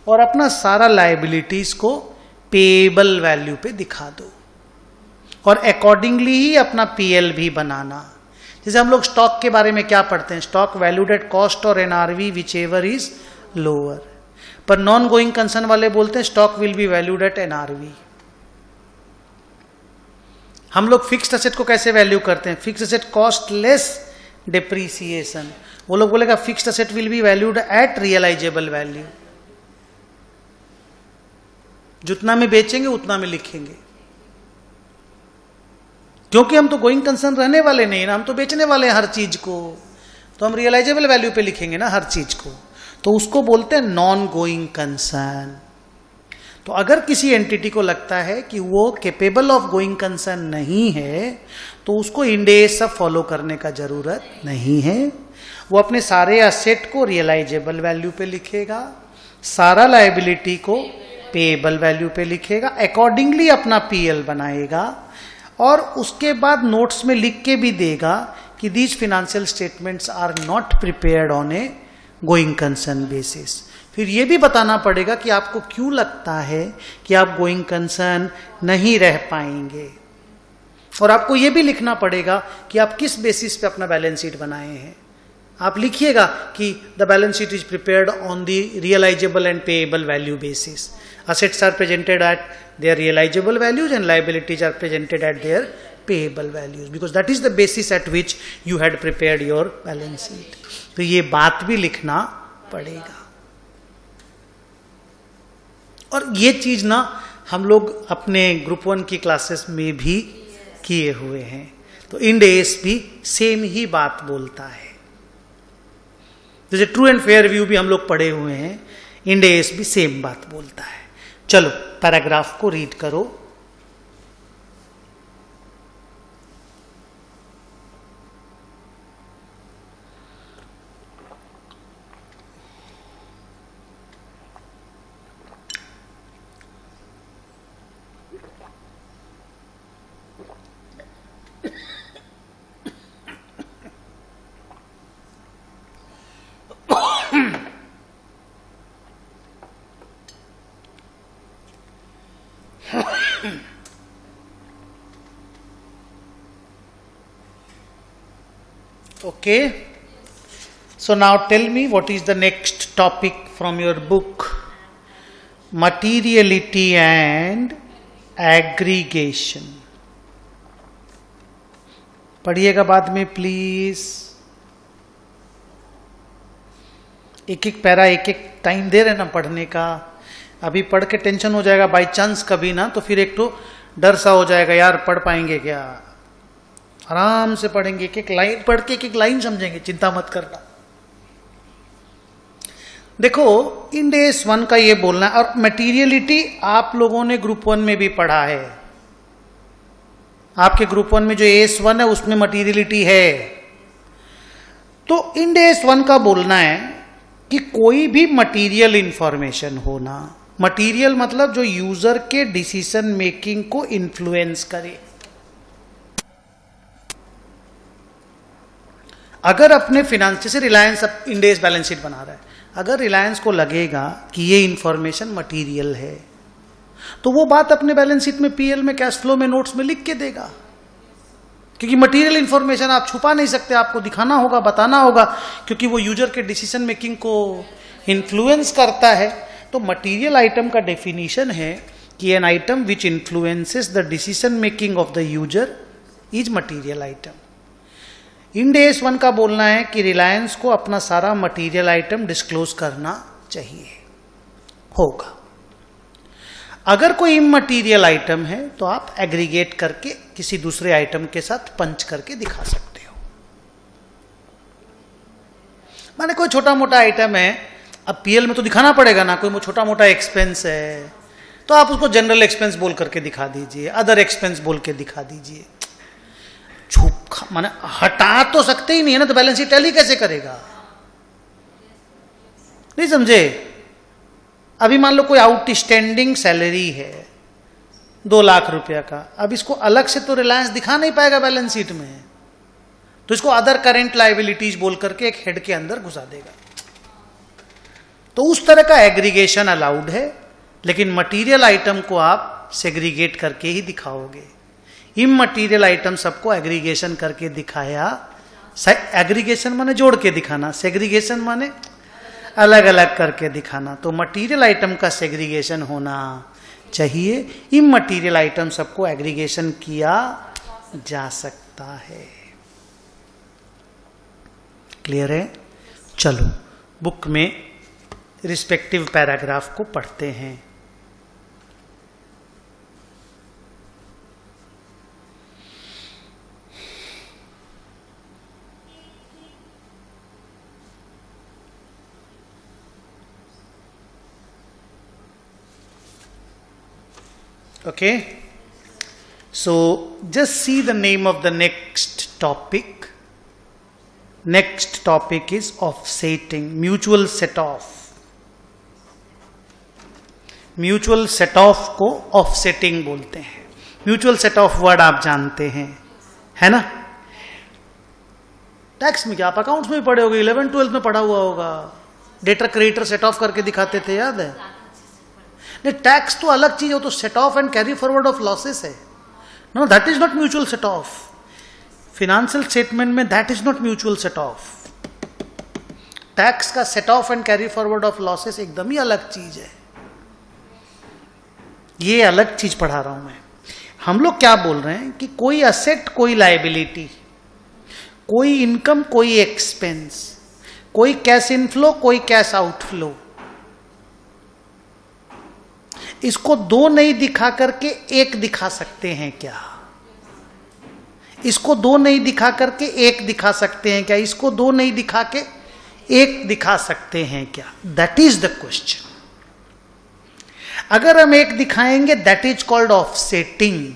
और अपना सारा लायबिलिटीज को पेएबल वैल्यू पे दिखा दो और अकॉर्डिंगली ही अपना पीएल भी बनाना। जैसे हम लोग स्टॉक के बारे में क्या पढ़ते हैं, स्टॉक वैल्यूड एट कॉस्ट और NRV whichever is lower, पर नॉन गोइंग कंसर्न वाले बोलते हैं stock will be valued at NRV. हम लोग फिक्स्ड एसेट को कैसे वैल्यू करते हैं, fixed asset cost less depreciation, वो लोग बोलेगा fixed asset will be valued at realisable value. जितना में बेचेंगे उतना में लिखेंगे, क्योंकि हम तो गोइंग कंसर्न रहने वाले नहीं ना, हम तो बेचने वाले हैं हर चीज को, तो हम रियलाइजेबल वैल्यू पे लिखेंगे ना हर चीज को, तो उसको बोलते हैं नॉन गोइंग कंसर्न। तो अगर किसी एंटिटी को लगता है कि वो कैपेबल ऑफ गोइंग कंसर्न नहीं है तो उसको इंड एस सब फॉलो करने का जरूरत नहीं है। वो अपने सारे एसेट को रियलाइजेबल वैल्यू पे लिखेगा, सारा लायबिलिटी को पेएबल वैल्यू पे लिखेगा, अकॉर्डिंगली अपना पीएल बनाएगा और उसके बाद नोट्स में लिख के भी देगा कि these financial statements are not prepared on a going concern basis. फिर ये भी बताना पड़ेगा कि आपको क्यों लगता है कि आप गोइंग कंसर्न नहीं रह पाएंगे, और आपको ये भी लिखना पड़ेगा कि आप किस बेसिस पे अपना बैलेंस शीट बनाए हैं। आप लिखिएगा कि the balance sheet is prepared on the realisable and payable value basis. Assets are presented at their realizable values and liabilities are presented at their payable values, because that is the basis at which you had prepared your balance sheet. तो ये बात भी लिखना पड़ेगा। और ये चीज ना हम लोग अपने ग्रुप 1 की क्लासेस में भी किए हुए हैं। तो इंड एस भी सेम ही बात बोलता है, जैसे ट्रू एंड फेयर व्यू भी हम लोग पढ़े हुए हैं, इंड एस भी सेम बात बोलता है। चलो पैराग्राफ को रीड करो। Okay, so now tell me what is the next topic from your book, materiality and aggregation. पढ़िएगा बाद में प्लीज, एक एक पैरा एक एक टाइम दे रहे ना पढ़ने का। अभी पढ़ के टेंशन हो जाएगा बाई चांस कभी ना, तो फिर एक तो डर सा हो जाएगा यार पढ़ पाएंगे क्या। आराम से पढ़ेंगे, एक एक लाइन पढ़ के एक एक लाइन समझेंगे, चिंता मत करना। देखो इंड एस 1 का ये बोलना है, और मटीरियलिटी आप लोगों ने ग्रुप 1 में भी पढ़ा है। आपके ग्रुप 1 में जो एस 1 है उसमें मटीरियलिटी है। तो इंड एस 1 का बोलना है कि कोई भी मटीरियल इंफॉर्मेशन होना, मटीरियल मतलब जो यूजर के डिसीजन मेकिंग को इन्फ्लुएंस करे। अगर अपने फिनांस, जैसे रिलायंस अब इंड एस बैलेंस शीट बना रहा है, अगर रिलायंस को लगेगा कि ये इंफॉर्मेशन मटेरियल है तो वो बात अपने बैलेंस शीट में, पीएल में, कैश फ्लो में, नोट्स में लिख के देगा, क्योंकि मटेरियल इंफॉर्मेशन आप छुपा नहीं सकते, आपको दिखाना होगा, बताना होगा, क्योंकि वो यूजर के डिसीजन मेकिंग को इन्फ्लुएंस करता है। तो मटेरियल आइटम का डेफिनेशन है कि an item which influences the decision making of the user is material item. End S 1 का बोलना है कि रिलायंस को अपना सारा मटेरियल आइटम डिस्क्लोज करना चाहिए, होगा। अगर कोई इममटीरियल आइटम है तो आप एग्रीगेट करके किसी दूसरे आइटम के साथ पंच करके दिखा सकते हो। माने कोई छोटा मोटा आइटम है, अब पीएल में तो दिखाना पड़ेगा ना, कोई छोटा मोटा एक्सपेंस है तो आप उसको जनरल एक्सपेंस बोल करके दिखा दीजिए, अदर एक्सपेंस बोल के दिखा दीजिए। छुप माने हटा तो सकते ही नहीं है ना, तो बैलेंस शीट टैली कैसे करेगा? नहीं समझे? अभी मान लो कोई आउटस्टैंडिंग सैलरी है 2 लाख रुपया का, अब इसको अलग से तो रिलायंस दिखा नहीं पाएगा बैलेंस शीट में, तो इसको अदर करेंट लायबिलिटीज बोल करके एक हेड के अंदर घुसा देगा। तो उस तरह का एग्रीगेशन अलाउड है, लेकिन मटेरियल आइटम को आप सेग्रीगेट करके ही दिखाओगे। इममटीरियल आइटम सबको एग्रीगेशन करके दिखाया। एग्रीगेशन माने जोड़ के दिखाना, सेग्रीगेशन माने अलग अलग करके दिखाना। तो मटेरियल आइटम का सेग्रीगेशन होना चाहिए, इममटीरियल आइटम सबको एग्रीगेशन किया जा सकता है। क्लियर है? चलो बुक में रिस्पेक्टिव पैराग्राफ को पढ़ते हैं। Okay, so just see the name of the next topic. Next topic is offsetting, mutual set off. Mutual set off को offsetting बोलते हैं। Mutual set off वर्ड आप जानते हैं, है ना? टैक्स में क्या आप अकाउंट्स में भी पढ़े होगे, 11-12 में पढ़ा हुआ होगा। डेटर क्रेडिटर सेट ऑफ करके दिखाते थे, याद है? नहीं, टैक्स तो अलग चीज हो, तो set off and carry forward of losses है। No, that is not mutual set off. Financial statement में that is not mutual set off. Tax का set off and carry forward of losses एकदम ही अलग चीज है। ये अलग चीज पढ़ा रहा हूं मैं। हम लोग क्या बोल रहे हैं कि कोई असेट, कोई लायबिलिटी, कोई इनकम, कोई एक्सपेंस, कोई कैश इनफ्लो, कोई कैश आउटफ्लो, इसको दो नहीं दिखा करके एक दिखा सकते हैं क्या? इसको दो नहीं दिखा करके एक दिखा सकते हैं क्या? इसको दो नहीं दिखा के एक दिखा सकते हैं क्या? That is the question. अगर हम एक दिखाएंगे दैट इज कॉल्ड ऑफसेटिंग।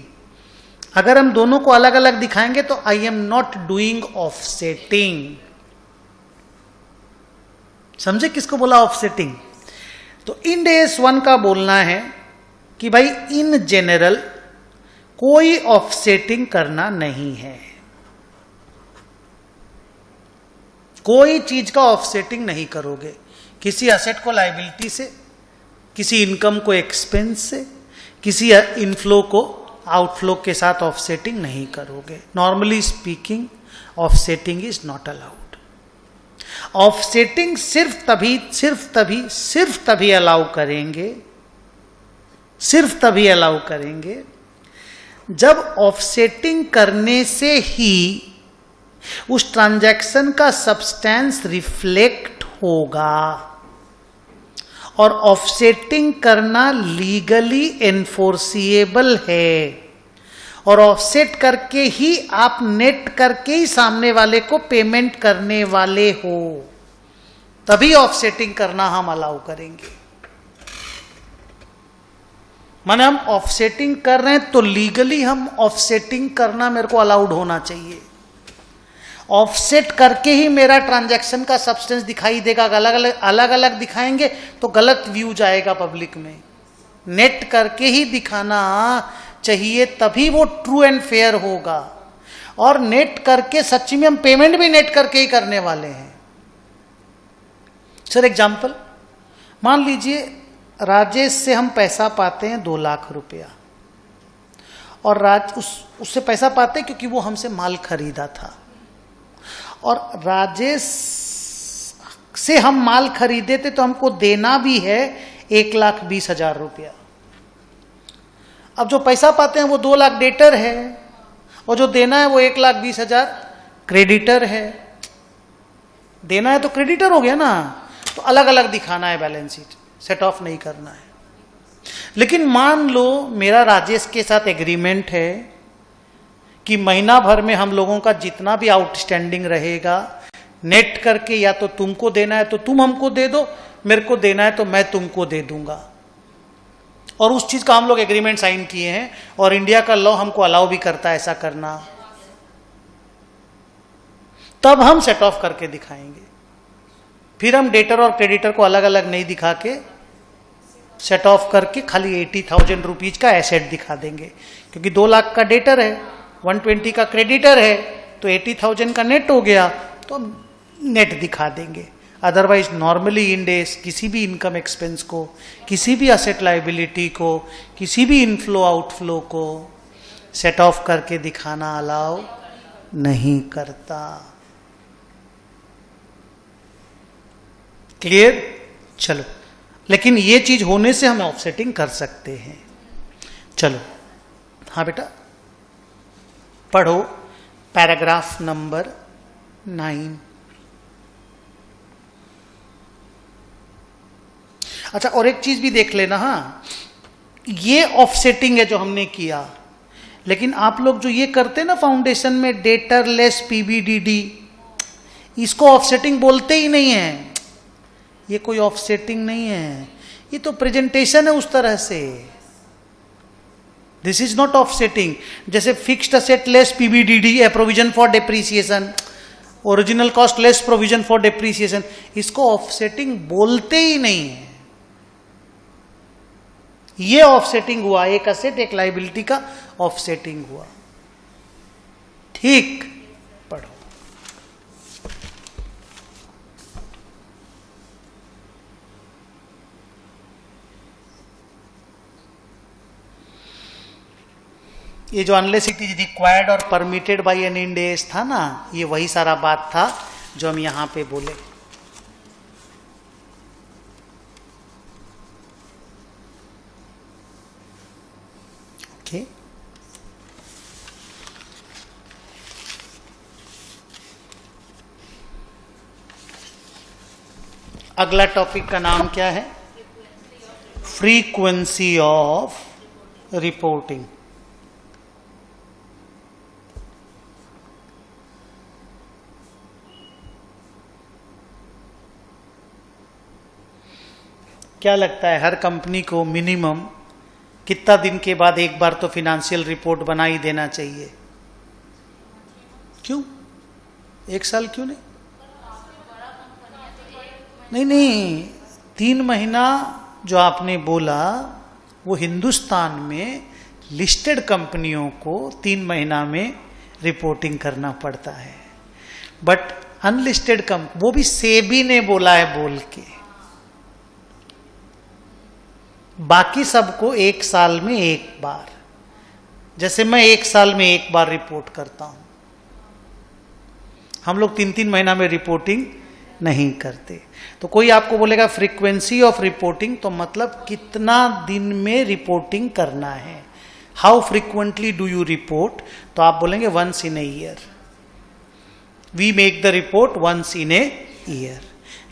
अगर हम दोनों को अलग अलग दिखाएंगे तो I am not doing offsetting. समझे किसको बोला ऑफसेटिंग? तो इंड एस 1 का बोलना है कि भाई इन जनरल कोई ऑफसेटिंग करना नहीं है। कोई चीज का ऑफसेटिंग नहीं करोगे। किसी असेट को लायबिलिटी से, किसी इनकम को एक्सपेंस से, किसी इनफ्लो को आउटफ्लो के साथ ऑफसेटिंग नहीं करोगे। Normally speaking offsetting is not allowed. Offsetting सिर्फ तभी अलाउ करेंगे, सिर्फ तभी अलाउ करेंगे जब ऑफसेटिंग करने से ही उस ट्रांजैक्शन का सब्सटेंस रिफ्लेक्ट होगा। और ऑफसेटिंग करना लीगली एनफोर्सिएबल है। और ऑफसेट करके ही आप नेट करके ही सामने वाले को पेमेंट करने वाले हो, तभी ऑफसेटिंग करना हम अलाउ करेंगे। माने हम ऑफसेटिंग कर रहे हैं तो लीगली हम ऑफसेटिंग करना मेरे को अलाउड होना चाहिए। ऑफसेट करके ही मेरा ट्रांजैक्शन का सब्सटेंस दिखाई देगा। अलग अलग दिखाएंगे तो गलत व्यू जाएगा पब्लिक में। नेट करके ही दिखाना चाहिए, तभी वो ट्रू एंड फेयर होगा। और नेट करके सच्ची में हम पेमेंट भी नेट करके ही करने वाले हैं। सर एग्जाम्पल मान लीजिए, राजेश से हम पैसा पाते हैं 2 लाख रुपया, और उससे पैसा पाते क्योंकि वो हमसे माल खरीदा था, और राजेश से हम माल खरीदे थे तो हमको देना भी है 1,20,000 रुपया। अब जो पैसा पाते हैं वो 2 लाख डेटर है, और जो देना है वो 1,20,000 क्रेडिटर है। देना है तो क्रेडिटर हो गया ना, तो अलग अलग दिखाना है बैलेंस शीट, सेट ऑफ नहीं करना है। लेकिन मान लो मेरा राजेश के साथ एग्रीमेंट है कि महीना भर में हम लोगों का जितना भी आउटस्टैंडिंग रहेगा नेट करके या तो तुमको देना है तो तुम हमको दे दो, मेरे को देना है तो मैं तुमको दे दूंगा। और उस चीज का हम लोग एग्रीमेंट साइन किए हैं, और इंडिया का लॉ हमको अलाउ भी करता है ऐसा करना। तब हम सेट ऑफ करके दिखाएंगे। फिर हम डेटर और क्रेडिटर को अलग अलग नहीं दिखा के सेट ऑफ करके खाली 80,000 रुपीज का एसेट दिखा देंगे, क्योंकि 2 लाख का डेटर है, 120 का क्रेडिटर है, तो 80,000 का नेट हो गया तो हम नेट दिखा देंगे। अदरवाइज नॉर्मली इंड एस किसी भी इनकम एक्सपेंस को, किसी भी असेट लाइबिलिटी को, किसी भी इनफ्लो आउटफ्लो को सेट ऑफ करके दिखाना अलाउ नहीं करता। क्लियर? चलो, लेकिन ये चीज होने से हम ऑफसेटिंग कर सकते हैं। चलो, हाँ बेटा पढ़ो पैराग्राफ नंबर 9। अच्छा, और एक चीज भी देख लेना, हाँ ये ऑफसेटिंग है जो हमने किया, लेकिन आप लोग जो ये करते हैं ना फाउंडेशन में डेटर लेस पीबीडीडी, इसको ऑफसेटिंग बोलते ही नहीं है। ये कोई ऑफसेटिंग नहीं है, ये तो प्रेजेंटेशन है उस तरह से। This is not offsetting. जैसे फिक्स्ड असेट लेस पीबीडीडी है, provision for depreciation, original cost less provision for depreciation, इसको ऑफसेटिंग बोलते ही नहीं है। ये ऑफसेटिंग हुआ, एक असेट एक लाइबिलिटी का ऑफसेटिंग हुआ। ठीक, पढ़ो। ये जो अनलेस इट इज रिक्वायर्ड और permitted by an Ind AS था ना, ये वही सारा बात था जो हम यहां पे बोले। ओके, अगला टॉपिक का नाम क्या है? Frequency of reporting. क्या लगता है हर कंपनी को मिनिमम कितना दिन के बाद एक बार तो फिनेंशियल रिपोर्ट बना ही देना चाहिए? क्यों? 1 साल क्यों नहीं? नहीं, 3 महीना जो आपने बोला वो हिंदुस्तान में लिस्टेड कंपनियों को 3 महीना में रिपोर्टिंग करना पड़ता है, बट अनलिस्टेड कंपनी, वो भी सेबी ने बोला है बोल के, बाकी सबको 1 साल में 1 बार। जैसे मैं 1 साल में 1 बार रिपोर्ट करता हूं, हम लोग 3-3 महीना में रिपोर्टिंग नहीं करते। तो कोई आपको बोलेगा फ्रीक्वेंसी ऑफ रिपोर्टिंग, तो मतलब कितना दिन में रिपोर्टिंग करना है, how frequently do you report, तो आप बोलेंगे once in a year, we make the report once in a year.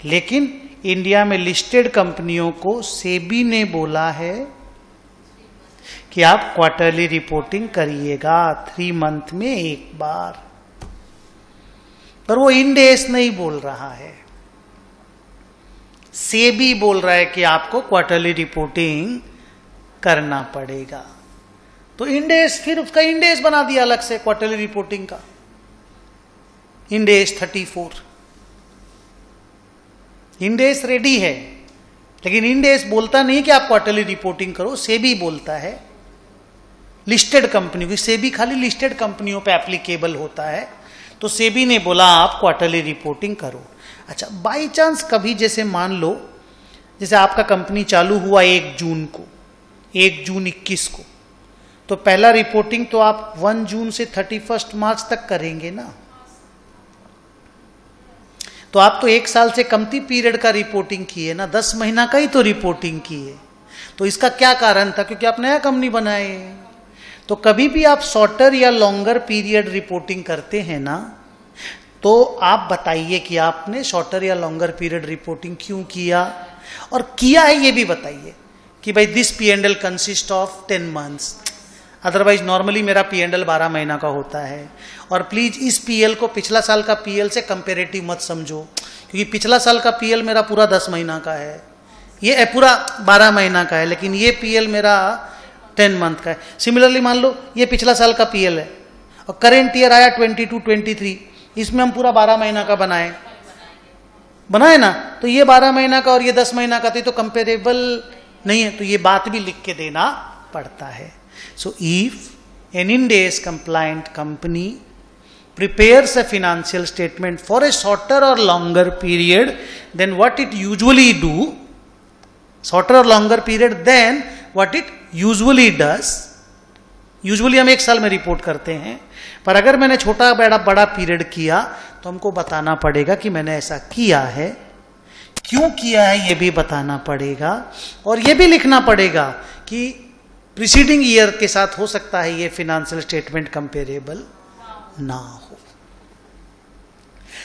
लेकिन इंडिया में लिस्टेड कंपनियों को सेबी ने बोला है कि आप क्वार्टरली रिपोर्टिंग करिएगा 3 मंथ में 1 बार, पर वो इंड एस नहीं बोल रहा है, सेबी बोल रहा है कि आपको क्वार्टरली रिपोर्टिंग करना पड़ेगा। तो इंड एस फिर उसका इंड एस बना दिया अलग से क्वार्टरली रिपोर्टिंग का, end S 34। End S ready है, लेकिन इंड एस बोलता नहीं कि आप क्वार्टरली रिपोर्टिंग करो, सेबी बोलता है लिस्टेड कंपनी की। सेबी खाली लिस्टेड कंपनियों पे एप्लीकेबल होता है, तो सेबी ने बोला आप क्वार्टरली रिपोर्टिंग करो। अच्छा, बाई चांस कभी जैसे मान लो, जैसे आपका कंपनी चालू हुआ 1 जून को, 1 जून 21 को, तो पहला रिपोर्टिंग तो आप 1 जून से 31 मार्च तक करेंगे ना, तो आप तो 1 साल से कमती पीरियड का रिपोर्टिंग किए ना, 10 महीना का ही तो रिपोर्टिंग किए। तो इसका क्या कारण था? क्योंकि आप नया कंपनी बनाए। तो कभी भी आप शॉर्टर या लॉन्गर पीरियड रिपोर्टिंग करते हैं ना, तो आप बताइए कि आपने शॉर्टर या लॉन्गर पीरियड रिपोर्टिंग क्यों किया, और किया है ये भी बताइए कि भाई this P&L consist of 10 months, otherwise normally मेरा P&L 12 महीना का होता है। और प्लीज इस PL को पिछला साल का PL से कंपेरेटिव मत समझो, क्योंकि पिछला साल का PL मेरा पूरा 10 महीना का है, ये पूरा 12 महीना का है, लेकिन ये PL मेरा 10 मंथ का है। सिमिलरली मान लो ये पिछला साल का PL है और करेंट ईयर आया 22-23, इसमें हम पूरा 12 महीना का बनाए ना, तो ये 12 महीना का और ये 10 महीना का तो कंपेरेबल नहीं है, तो ये बात भी लिख के देना पड़ता है। So if an Ind AS compliant company prepares a financial statement for a shorter or longer period than what it usually do, shorter or longer period than what it usually does. Usually हम 1 साल में रिपोर्ट करते हैं, पर अगर मैंने छोटा बड़ा पीरियड किया तो हमको बताना पड़ेगा कि मैंने ऐसा किया है, क्यों किया है ये भी बताना पड़ेगा, और ये भी लिखना पड़ेगा कि प्रीसीडिंग ईयर के साथ हो सकता है ये फाइनेंशियल स्टेटमेंट कंपेरेबल ना हो.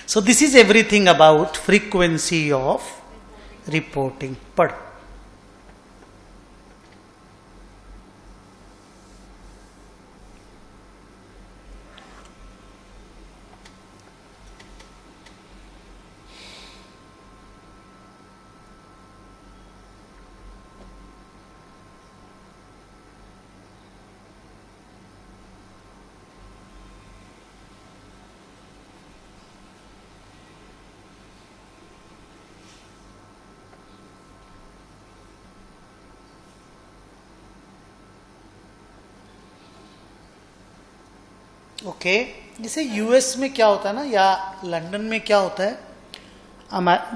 So this is everything about frequency of reporting. पढ़. ओके, जैसे यूएस में क्या होता है ना, या लंदन में क्या होता है,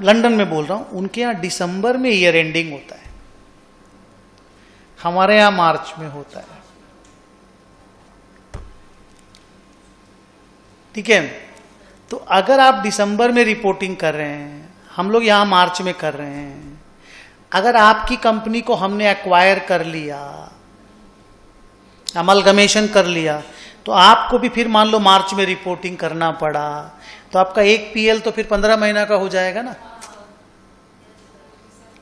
लंदन में बोल रहा हूं, उनके यहाँ दिसंबर में ईयर एंडिंग होता है, हमारे यहाँ मार्च में होता है. ठीक है, तो अगर आप दिसंबर में रिपोर्टिंग कर रहे हैं, हम लोग यहाँ मार्च में कर रहे हैं, अगर आपकी कंपनी को हमने एक्वायर कर लिया, अमलगमेशन कर लिया, तो आपको भी फिर मान लो मार्च में रिपोर्टिंग करना पड़ा, तो आपका एक पीएल तो फिर 15 महीना का हो जाएगा ना.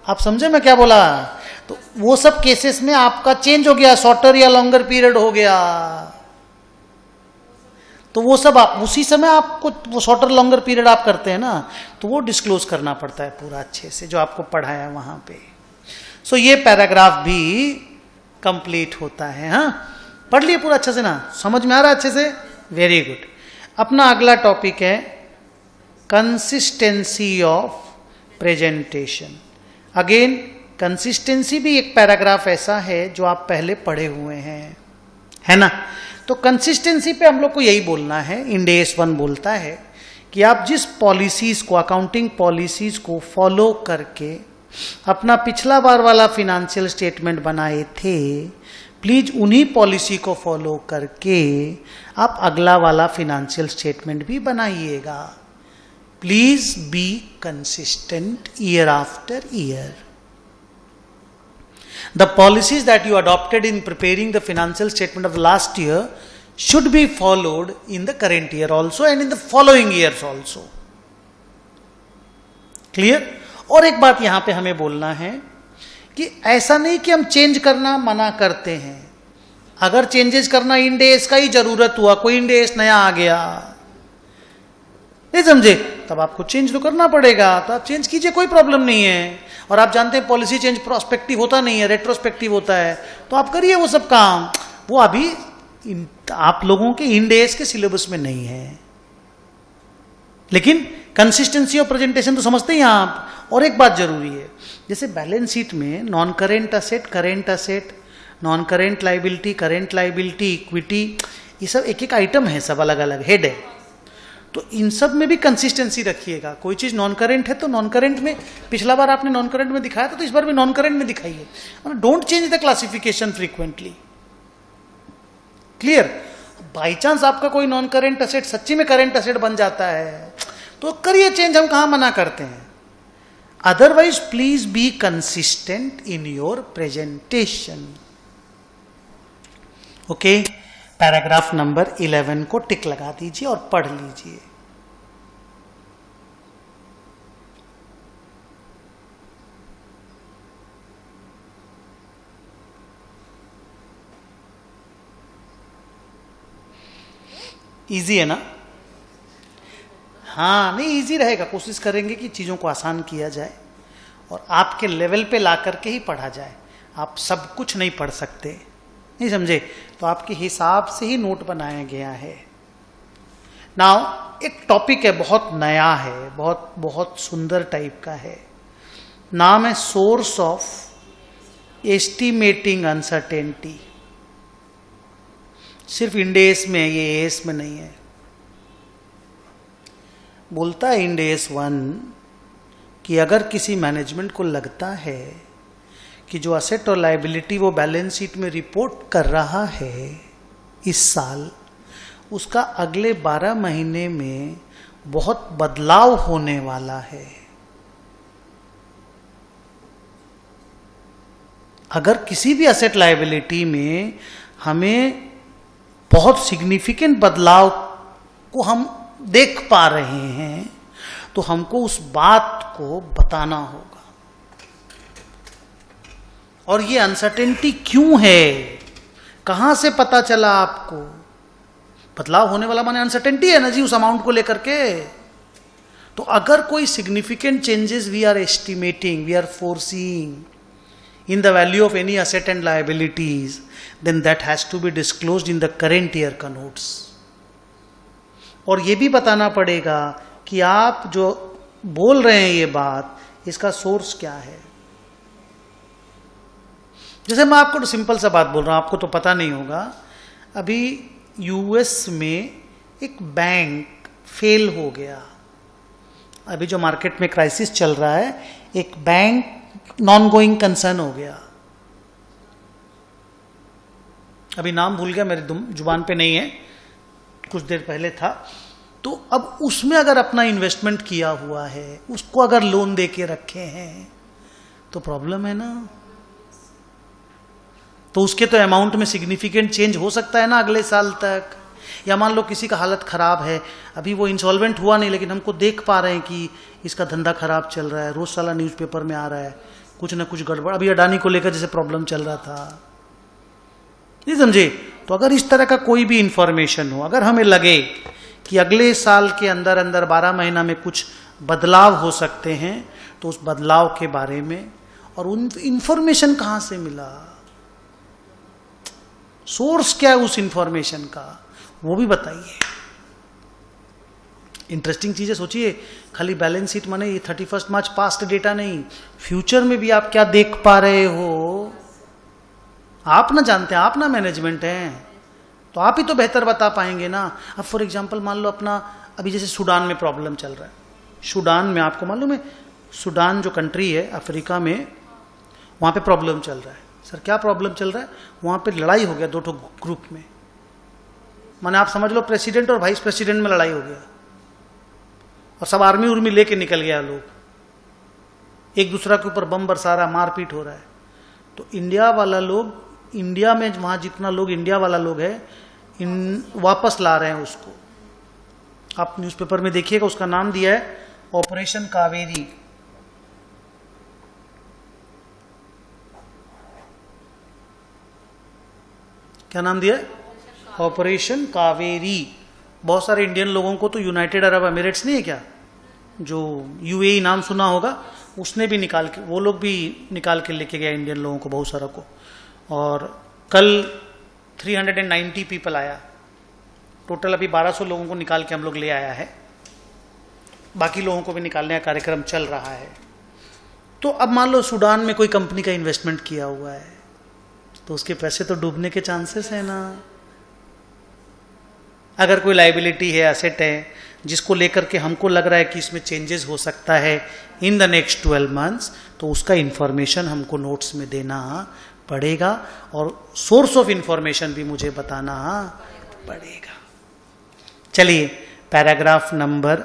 आप समझे मैं क्या बोला? तो वो सब केसेस में आपका चेंज हो गया, शॉर्टर या लॉन्गर पीरियड हो गया, तो वो सब आप उसी समय आपको वो शॉर्टर लॉन्गर पीरियड आप करते हैं ना, तो वो डिस्क्लोज करना पड़ता है पूरा अच्छे से, जो आपको पढ़ाया वहां पे. सो ये पैराग्राफ भी कंप्लीट होता है. हाँ, पढ़ लिए पूरा अच्छे से ना, समझ में आ रहा है अच्छे से? Very good. अपना अगला टॉपिक है consistency of presentation. Again consistency भी एक पैराग्राफ ऐसा है जो आप पहले पढ़े हुए हैं, है ना. तो कंसिस्टेंसी पे हम लोग को यही बोलना है, इंड AS 1 बोलता है कि आप जिस पॉलिसीज को, अकाउंटिंग पॉलिसीज को फॉलो करके अपना पिछला बार वाला फिनेंशियल स्टेटमेंट बनाए थे, प्लीज उन्हीं पॉलिसी को फॉलो करके आप अगला वाला फिनेंशियल स्टेटमेंट भी बनाइएगा. Please be consistent year after year. The policies that you adopted in preparing the financial statement of the last year should be followed in the current year also and in the following years also. Clear? और एक बात यहां पे हमें बोलना है कि ऐसा नहीं कि हम चेंज करना मना करते हैं. अगर चेंजेस करना इंड AS का ही जरूरत हुआ, कोई इंड AS नया आ गया, नहीं समझे, तब आपको चेंज तो करना पड़ेगा, तो आप चेंज कीजिए, कोई प्रॉब्लम नहीं है. और आप जानते हैं पॉलिसी चेंज प्रोस्पेक्टिव होता नहीं है, रेट्रोस्पेक्टिव होता है, तो आप करिए वो सब काम. वो अभी आप लोगों के इंड AS के सिलेबस में नहीं है, लेकिन कंसिस्टेंसी ऑफ प्रेजेंटेशन तो समझते हैं आप. और एक बात जरूरी है, जैसे बैलेंस शीट में non current asset, current asset, non current liability, equity, ये सब एक एक आइटम है, सब अलग अलग हेड है. तो इन सब में भी कंसिस्टेंसी रखिएगा. कोई चीज नॉन करेंट है तो नॉन करेंट में, पिछला बार आपने नॉन करेंट में दिखाया था तो इस बार भी नॉन करेंट में दिखाइए. Don't change the classification frequently. Clear? By chance आपका कोई नॉन करेंट असेट सच्ची में करेंट असेट बन जाता है तो करिए चेंज, हम कहां मना करते हैं. Otherwise please be consistent in your presentation. Okay, paragraph number 11 को टिक लगा दीजिए और पढ़ लीजिए. इजी है ना? हाँ, नहीं इजी रहेगा. कोशिश करेंगे कि चीजों को आसान किया जाए और आपके लेवल पे ला करके ही पढ़ा जाए. आप सब कुछ नहीं पढ़ सकते, नहीं समझे, तो आपके हिसाब से ही नोट बनाया गया है. नाउ एक टॉपिक है, बहुत नया है, बहुत बहुत सुंदर टाइप का है. नाम है सोर्स ऑफ एस्टिमेटिंग अनसर्टेनिटी. सिर्फ इंड AS में, ये AS में नहीं है. बोलता है इंड AS 1 कि अगर किसी मैनेजमेंट को लगता है कि जो असेट और लायबिलिटी वो बैलेंस शीट में रिपोर्ट कर रहा है इस साल, उसका अगले 12 महीने में बहुत बदलाव होने वाला है, अगर किसी भी असेट लायबिलिटी में हमें बहुत सिग्निफिकेंट बदलाव को हम देख पा रहे हैं, तो हमको उस बात को बताना होगा। और ये अनसर्टेनिटी क्यों है, कहां से पता चला आपको? बदलाव होने वाला माने अनसर्टेनिटी है ना जी, उस अमाउंट को लेकर के। तो अगर कोई significant changes we are estimating, we are foreseeing in the value of any asset and liabilities, then that has to be disclosed in the current year का notes। और ये भी बताना पड़ेगा कि आप जो बोल रहे हैं ये बात, इसका सोर्स क्या है। जैसे मैं आपको सिंपल सा बात बोल रहा हूं, आपको तो पता नहीं होगा, अभी US में एक बैंक फेल हो गया। अभी जो मार्केट में क्राइसिस चल रहा है, एक बैंक नॉन गोइंग कंसर्न हो गया। अभी नाम भूल गया, मेरी जुबान पे नहीं है, कुछ देर पहले था। तो अब उसमें अगर अपना इन्वेस्टमेंट किया हुआ है, उसको अगर लोन दे के रखे हैं, तो प्रॉब्लम है ना। तो उसके तो अमाउंट में सिग्निफिकेंट चेंज हो सकता है ना अगले साल तक। या मान लो किसी का हालत खराब है, अभी वो इंसॉल्वेंट हुआ नहीं, लेकिन हमको देख पा रहे हैं कि इसका धंधा खराब चल रहा है, रोज साला न्यूज़पेपर में आ रहा है कुछ ना कुछ गड़बड़। अभी अडानी को लेकर जैसे प्रॉब्लम चल रहा था, नहीं समझे? तो अगर इस तरह का कोई भी इंफॉर्मेशन हो, अगर हमें लगे कि अगले साल के अंदर अंदर 12 महीना में कुछ बदलाव हो सकते हैं, तो उस बदलाव के बारे में, और उन इंफॉर्मेशन कहां से मिला, सोर्स क्या है उस इंफॉर्मेशन का, वो भी बताइए। इंटरेस्टिंग चीजें सोचिए, खाली बैलेंस शीट माने ये 31 मार्च पास्ट डेटा नहीं, फ्यूचर में भी आप क्या देख पा रहे हो आप ना जानते हैं, आप ना मैनेजमेंट हैं, तो आप ही तो बेहतर बता पाएंगे ना। अब फॉर एग्जांपल मान लो अपना अभी जैसे सूडान में प्रॉब्लम चल रहा है, सूडान में आपको मालूम है, सूडान जो कंट्री है अफ्रीका में, वहां पे प्रॉब्लम चल रहा है। सर क्या प्रॉब्लम चल रहा है? वहां पे लड़ाई हो गया दो ठो ग्रुप में, माने आप समझ लो प्रेसिडेंट और वाइस प्रेसिडेंट में लड़ाई हो गया, और सब आर्मी उर्मी लेके निकल गया, लोग एक दूसरा के ऊपर बम बरसा रहा, मारपीट हो रहा है। तो इंडिया वाला लोग, इंडिया में वहां जितना लोग इंडिया वाला लोग है, वापस ला रहे हैं उसको। आप न्यूज़पेपर में देखिएगा, उसका नाम दिया है ऑपरेशन कावेरी। क्या नाम दिया है? ऑपरेशन कावेरी। बहुत सारे इंडियन लोगों को तो यूनाइटेड अरब एमिरेट्स नहीं है क्या, जो UAE नाम सुना होगा, उसने भी निकाल के, वो लोग भी निकाल के लेके गया इंडियन लोगों को, बहुत सारा को। और कल 390 पीपल आया, टोटल अभी 1200 लोगों को निकाल के हम लोग ले आया है, बाकी लोगों को भी निकालने का कार्यक्रम चल रहा है। तो अब मान लो सूडान में कोई कंपनी का इन्वेस्टमेंट किया हुआ है, तो उसके पैसे तो डूबने के चांसेस है ना। अगर कोई लायबिलिटी है, एसेट है, जिसको लेकर के हमको लग रहा है कि इसमें चेंजेस हो सकता है इन द नेक्स्ट 12 मंथ्स, तो उसका इंफॉर्मेशन हमको नोट्स में देना पड़ेगा, और सोर्स ऑफ इंफॉर्मेशन भी मुझे बताना पड़ेगा। चलिए पैराग्राफ नंबर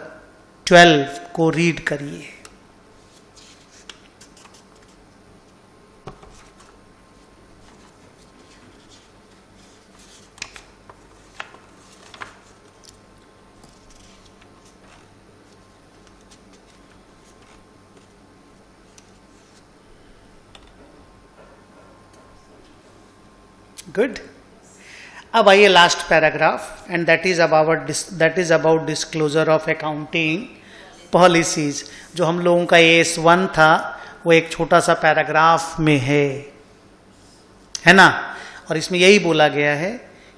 12 को रीड करिए। गुड। अब आइए last paragraph, and that is about disclosure of accounting policies. जो हम लोगों का AS 1 था, वो एक छोटा सा पैराग्राफ में है ना। और इसमें यही बोला गया है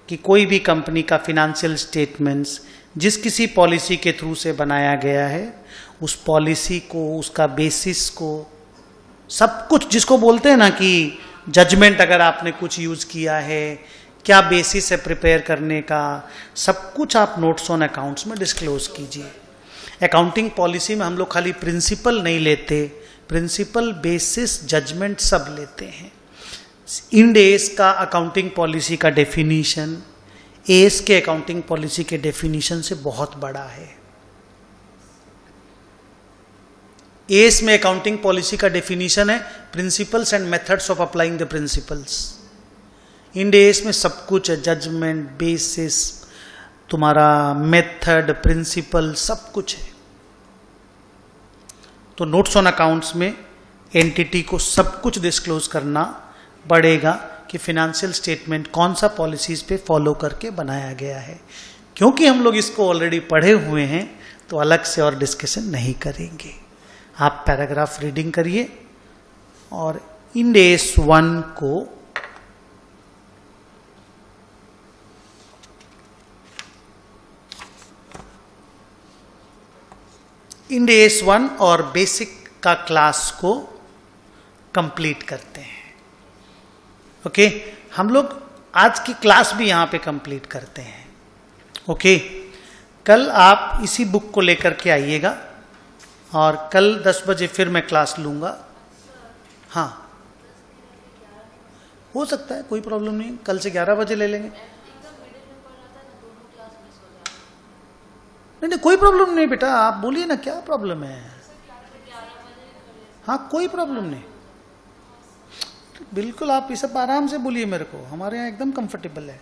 कि कोई भी कंपनी का फिनेंशियल स्टेटमेंट्स जिस किसी पॉलिसी के थ्रू से बनाया गया है, उस पॉलिसी को, उसका बेसिस को, सब कुछ, जिसको बोलते हैं ना कि जजमेंट, अगर आपने कुछ यूज किया है, क्या बेसिस है प्रिपेयर करने का, सब कुछ आप नोट्स ऑन अकाउंट्स में डिस्क्लोज कीजिए। अकाउंटिंग पॉलिसी में हम लोग खाली प्रिंसिपल नहीं लेते, प्रिंसिपल बेसिस जजमेंट सब लेते हैं। इंड एस का अकाउंटिंग पॉलिसी का डेफिनीशन एस के अकाउंटिंग पॉलिसी के डेफिनीशन से बहुत बड़ा है। एस में अकाउंटिंग पॉलिसी का डेफिनीशन है principles and methods of applying the principles. End S में सब कुछ है, जजमेंट, बेसिस, तुम्हारा मेथड, प्रिंसिपल, सब कुछ है। तो नोट्स ऑन अकाउंट्स में एंटिटी को सब कुछ डिस्क्लोज करना पड़ेगा कि फिनेंशियल स्टेटमेंट कौन सा पॉलिसीज पे फॉलो करके बनाया गया है। क्योंकि हम लोग इसको ऑलरेडी पढ़े हुए हैं तो अलग से और डिस्कशन नहीं करेंगे। आप पैराग्राफ रीडिंग करिए और इंड एस 1 को इंड एस 1 और बेसिक का क्लास को कंप्लीट करते हैं। ओके, हम लोग आज की क्लास भी यहां पे कंप्लीट करते हैं। ओके, कल आप इसी बुक को लेकर के आइएगा और कल 10 बजे फिर मैं क्लास लूंगा। हाँ, हो सकता है, कोई प्रॉब्लम नहीं, कल से 11 बजे ले लेंगे। नहीं नहीं, कोई प्रॉब्लम नहीं बेटा, आप बोलिए ना क्या प्रॉब्लम है। हाँ, कोई प्रॉब्लम नहीं, बिल्कुल आप ये सब आराम से बोलिए मेरे को, हमारे यहाँ एकदम कंफर्टेबल है।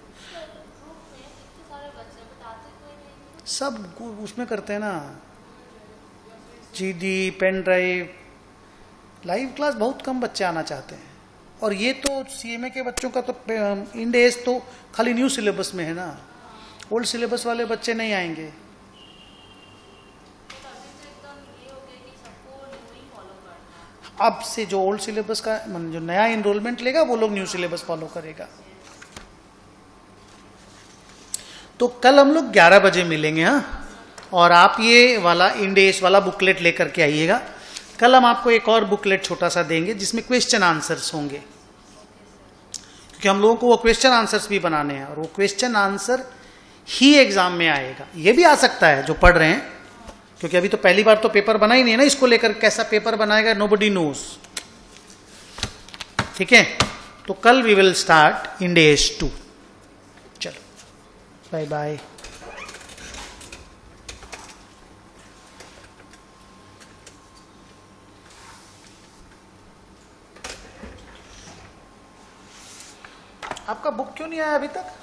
सब उसमें करते हैं ना, GD, pen drive, live class बहुत कम बच्चे आना चाहते हैं। और ये तो सीएमए के बच्चों का तो इंड एस तो खाली न्यू सिलेबस में है ना, ओल्ड सिलेबस वाले बच्चे नहीं आएंगे। अब से जो ओल्ड सिलेबस का जो नया इनरोलमेंट लेगा वो लोग न्यू सिलेबस फॉलो करेगा। तो कल हम लोग 11 बजे मिलेंगे। हाँ, और आप ये वाला इंड एस वाला बुकलेट लेकर के आइएगा। कल हम आपको एक और बुकलेट छोटा सा देंगे जिसमें क्वेश्चन आंसर्स होंगे, क्योंकि हम लोगों को वो क्वेश्चन आंसर्स भी बनाने हैं और वो क्वेश्चन आंसर ही एग्जाम में आएगा। ये भी आ सकता है जो पढ़ रहे हैं, क्योंकि अभी तो पहली बार तो पेपर बना ही नहीं है ना, इसको लेकर कैसा पेपर बनाएगा नोबडी नोज। ठीक है, तो कल we will start Ind AS 2। चलो, बाय बाय। आपका बुक क्यों नहीं आया अभी तक?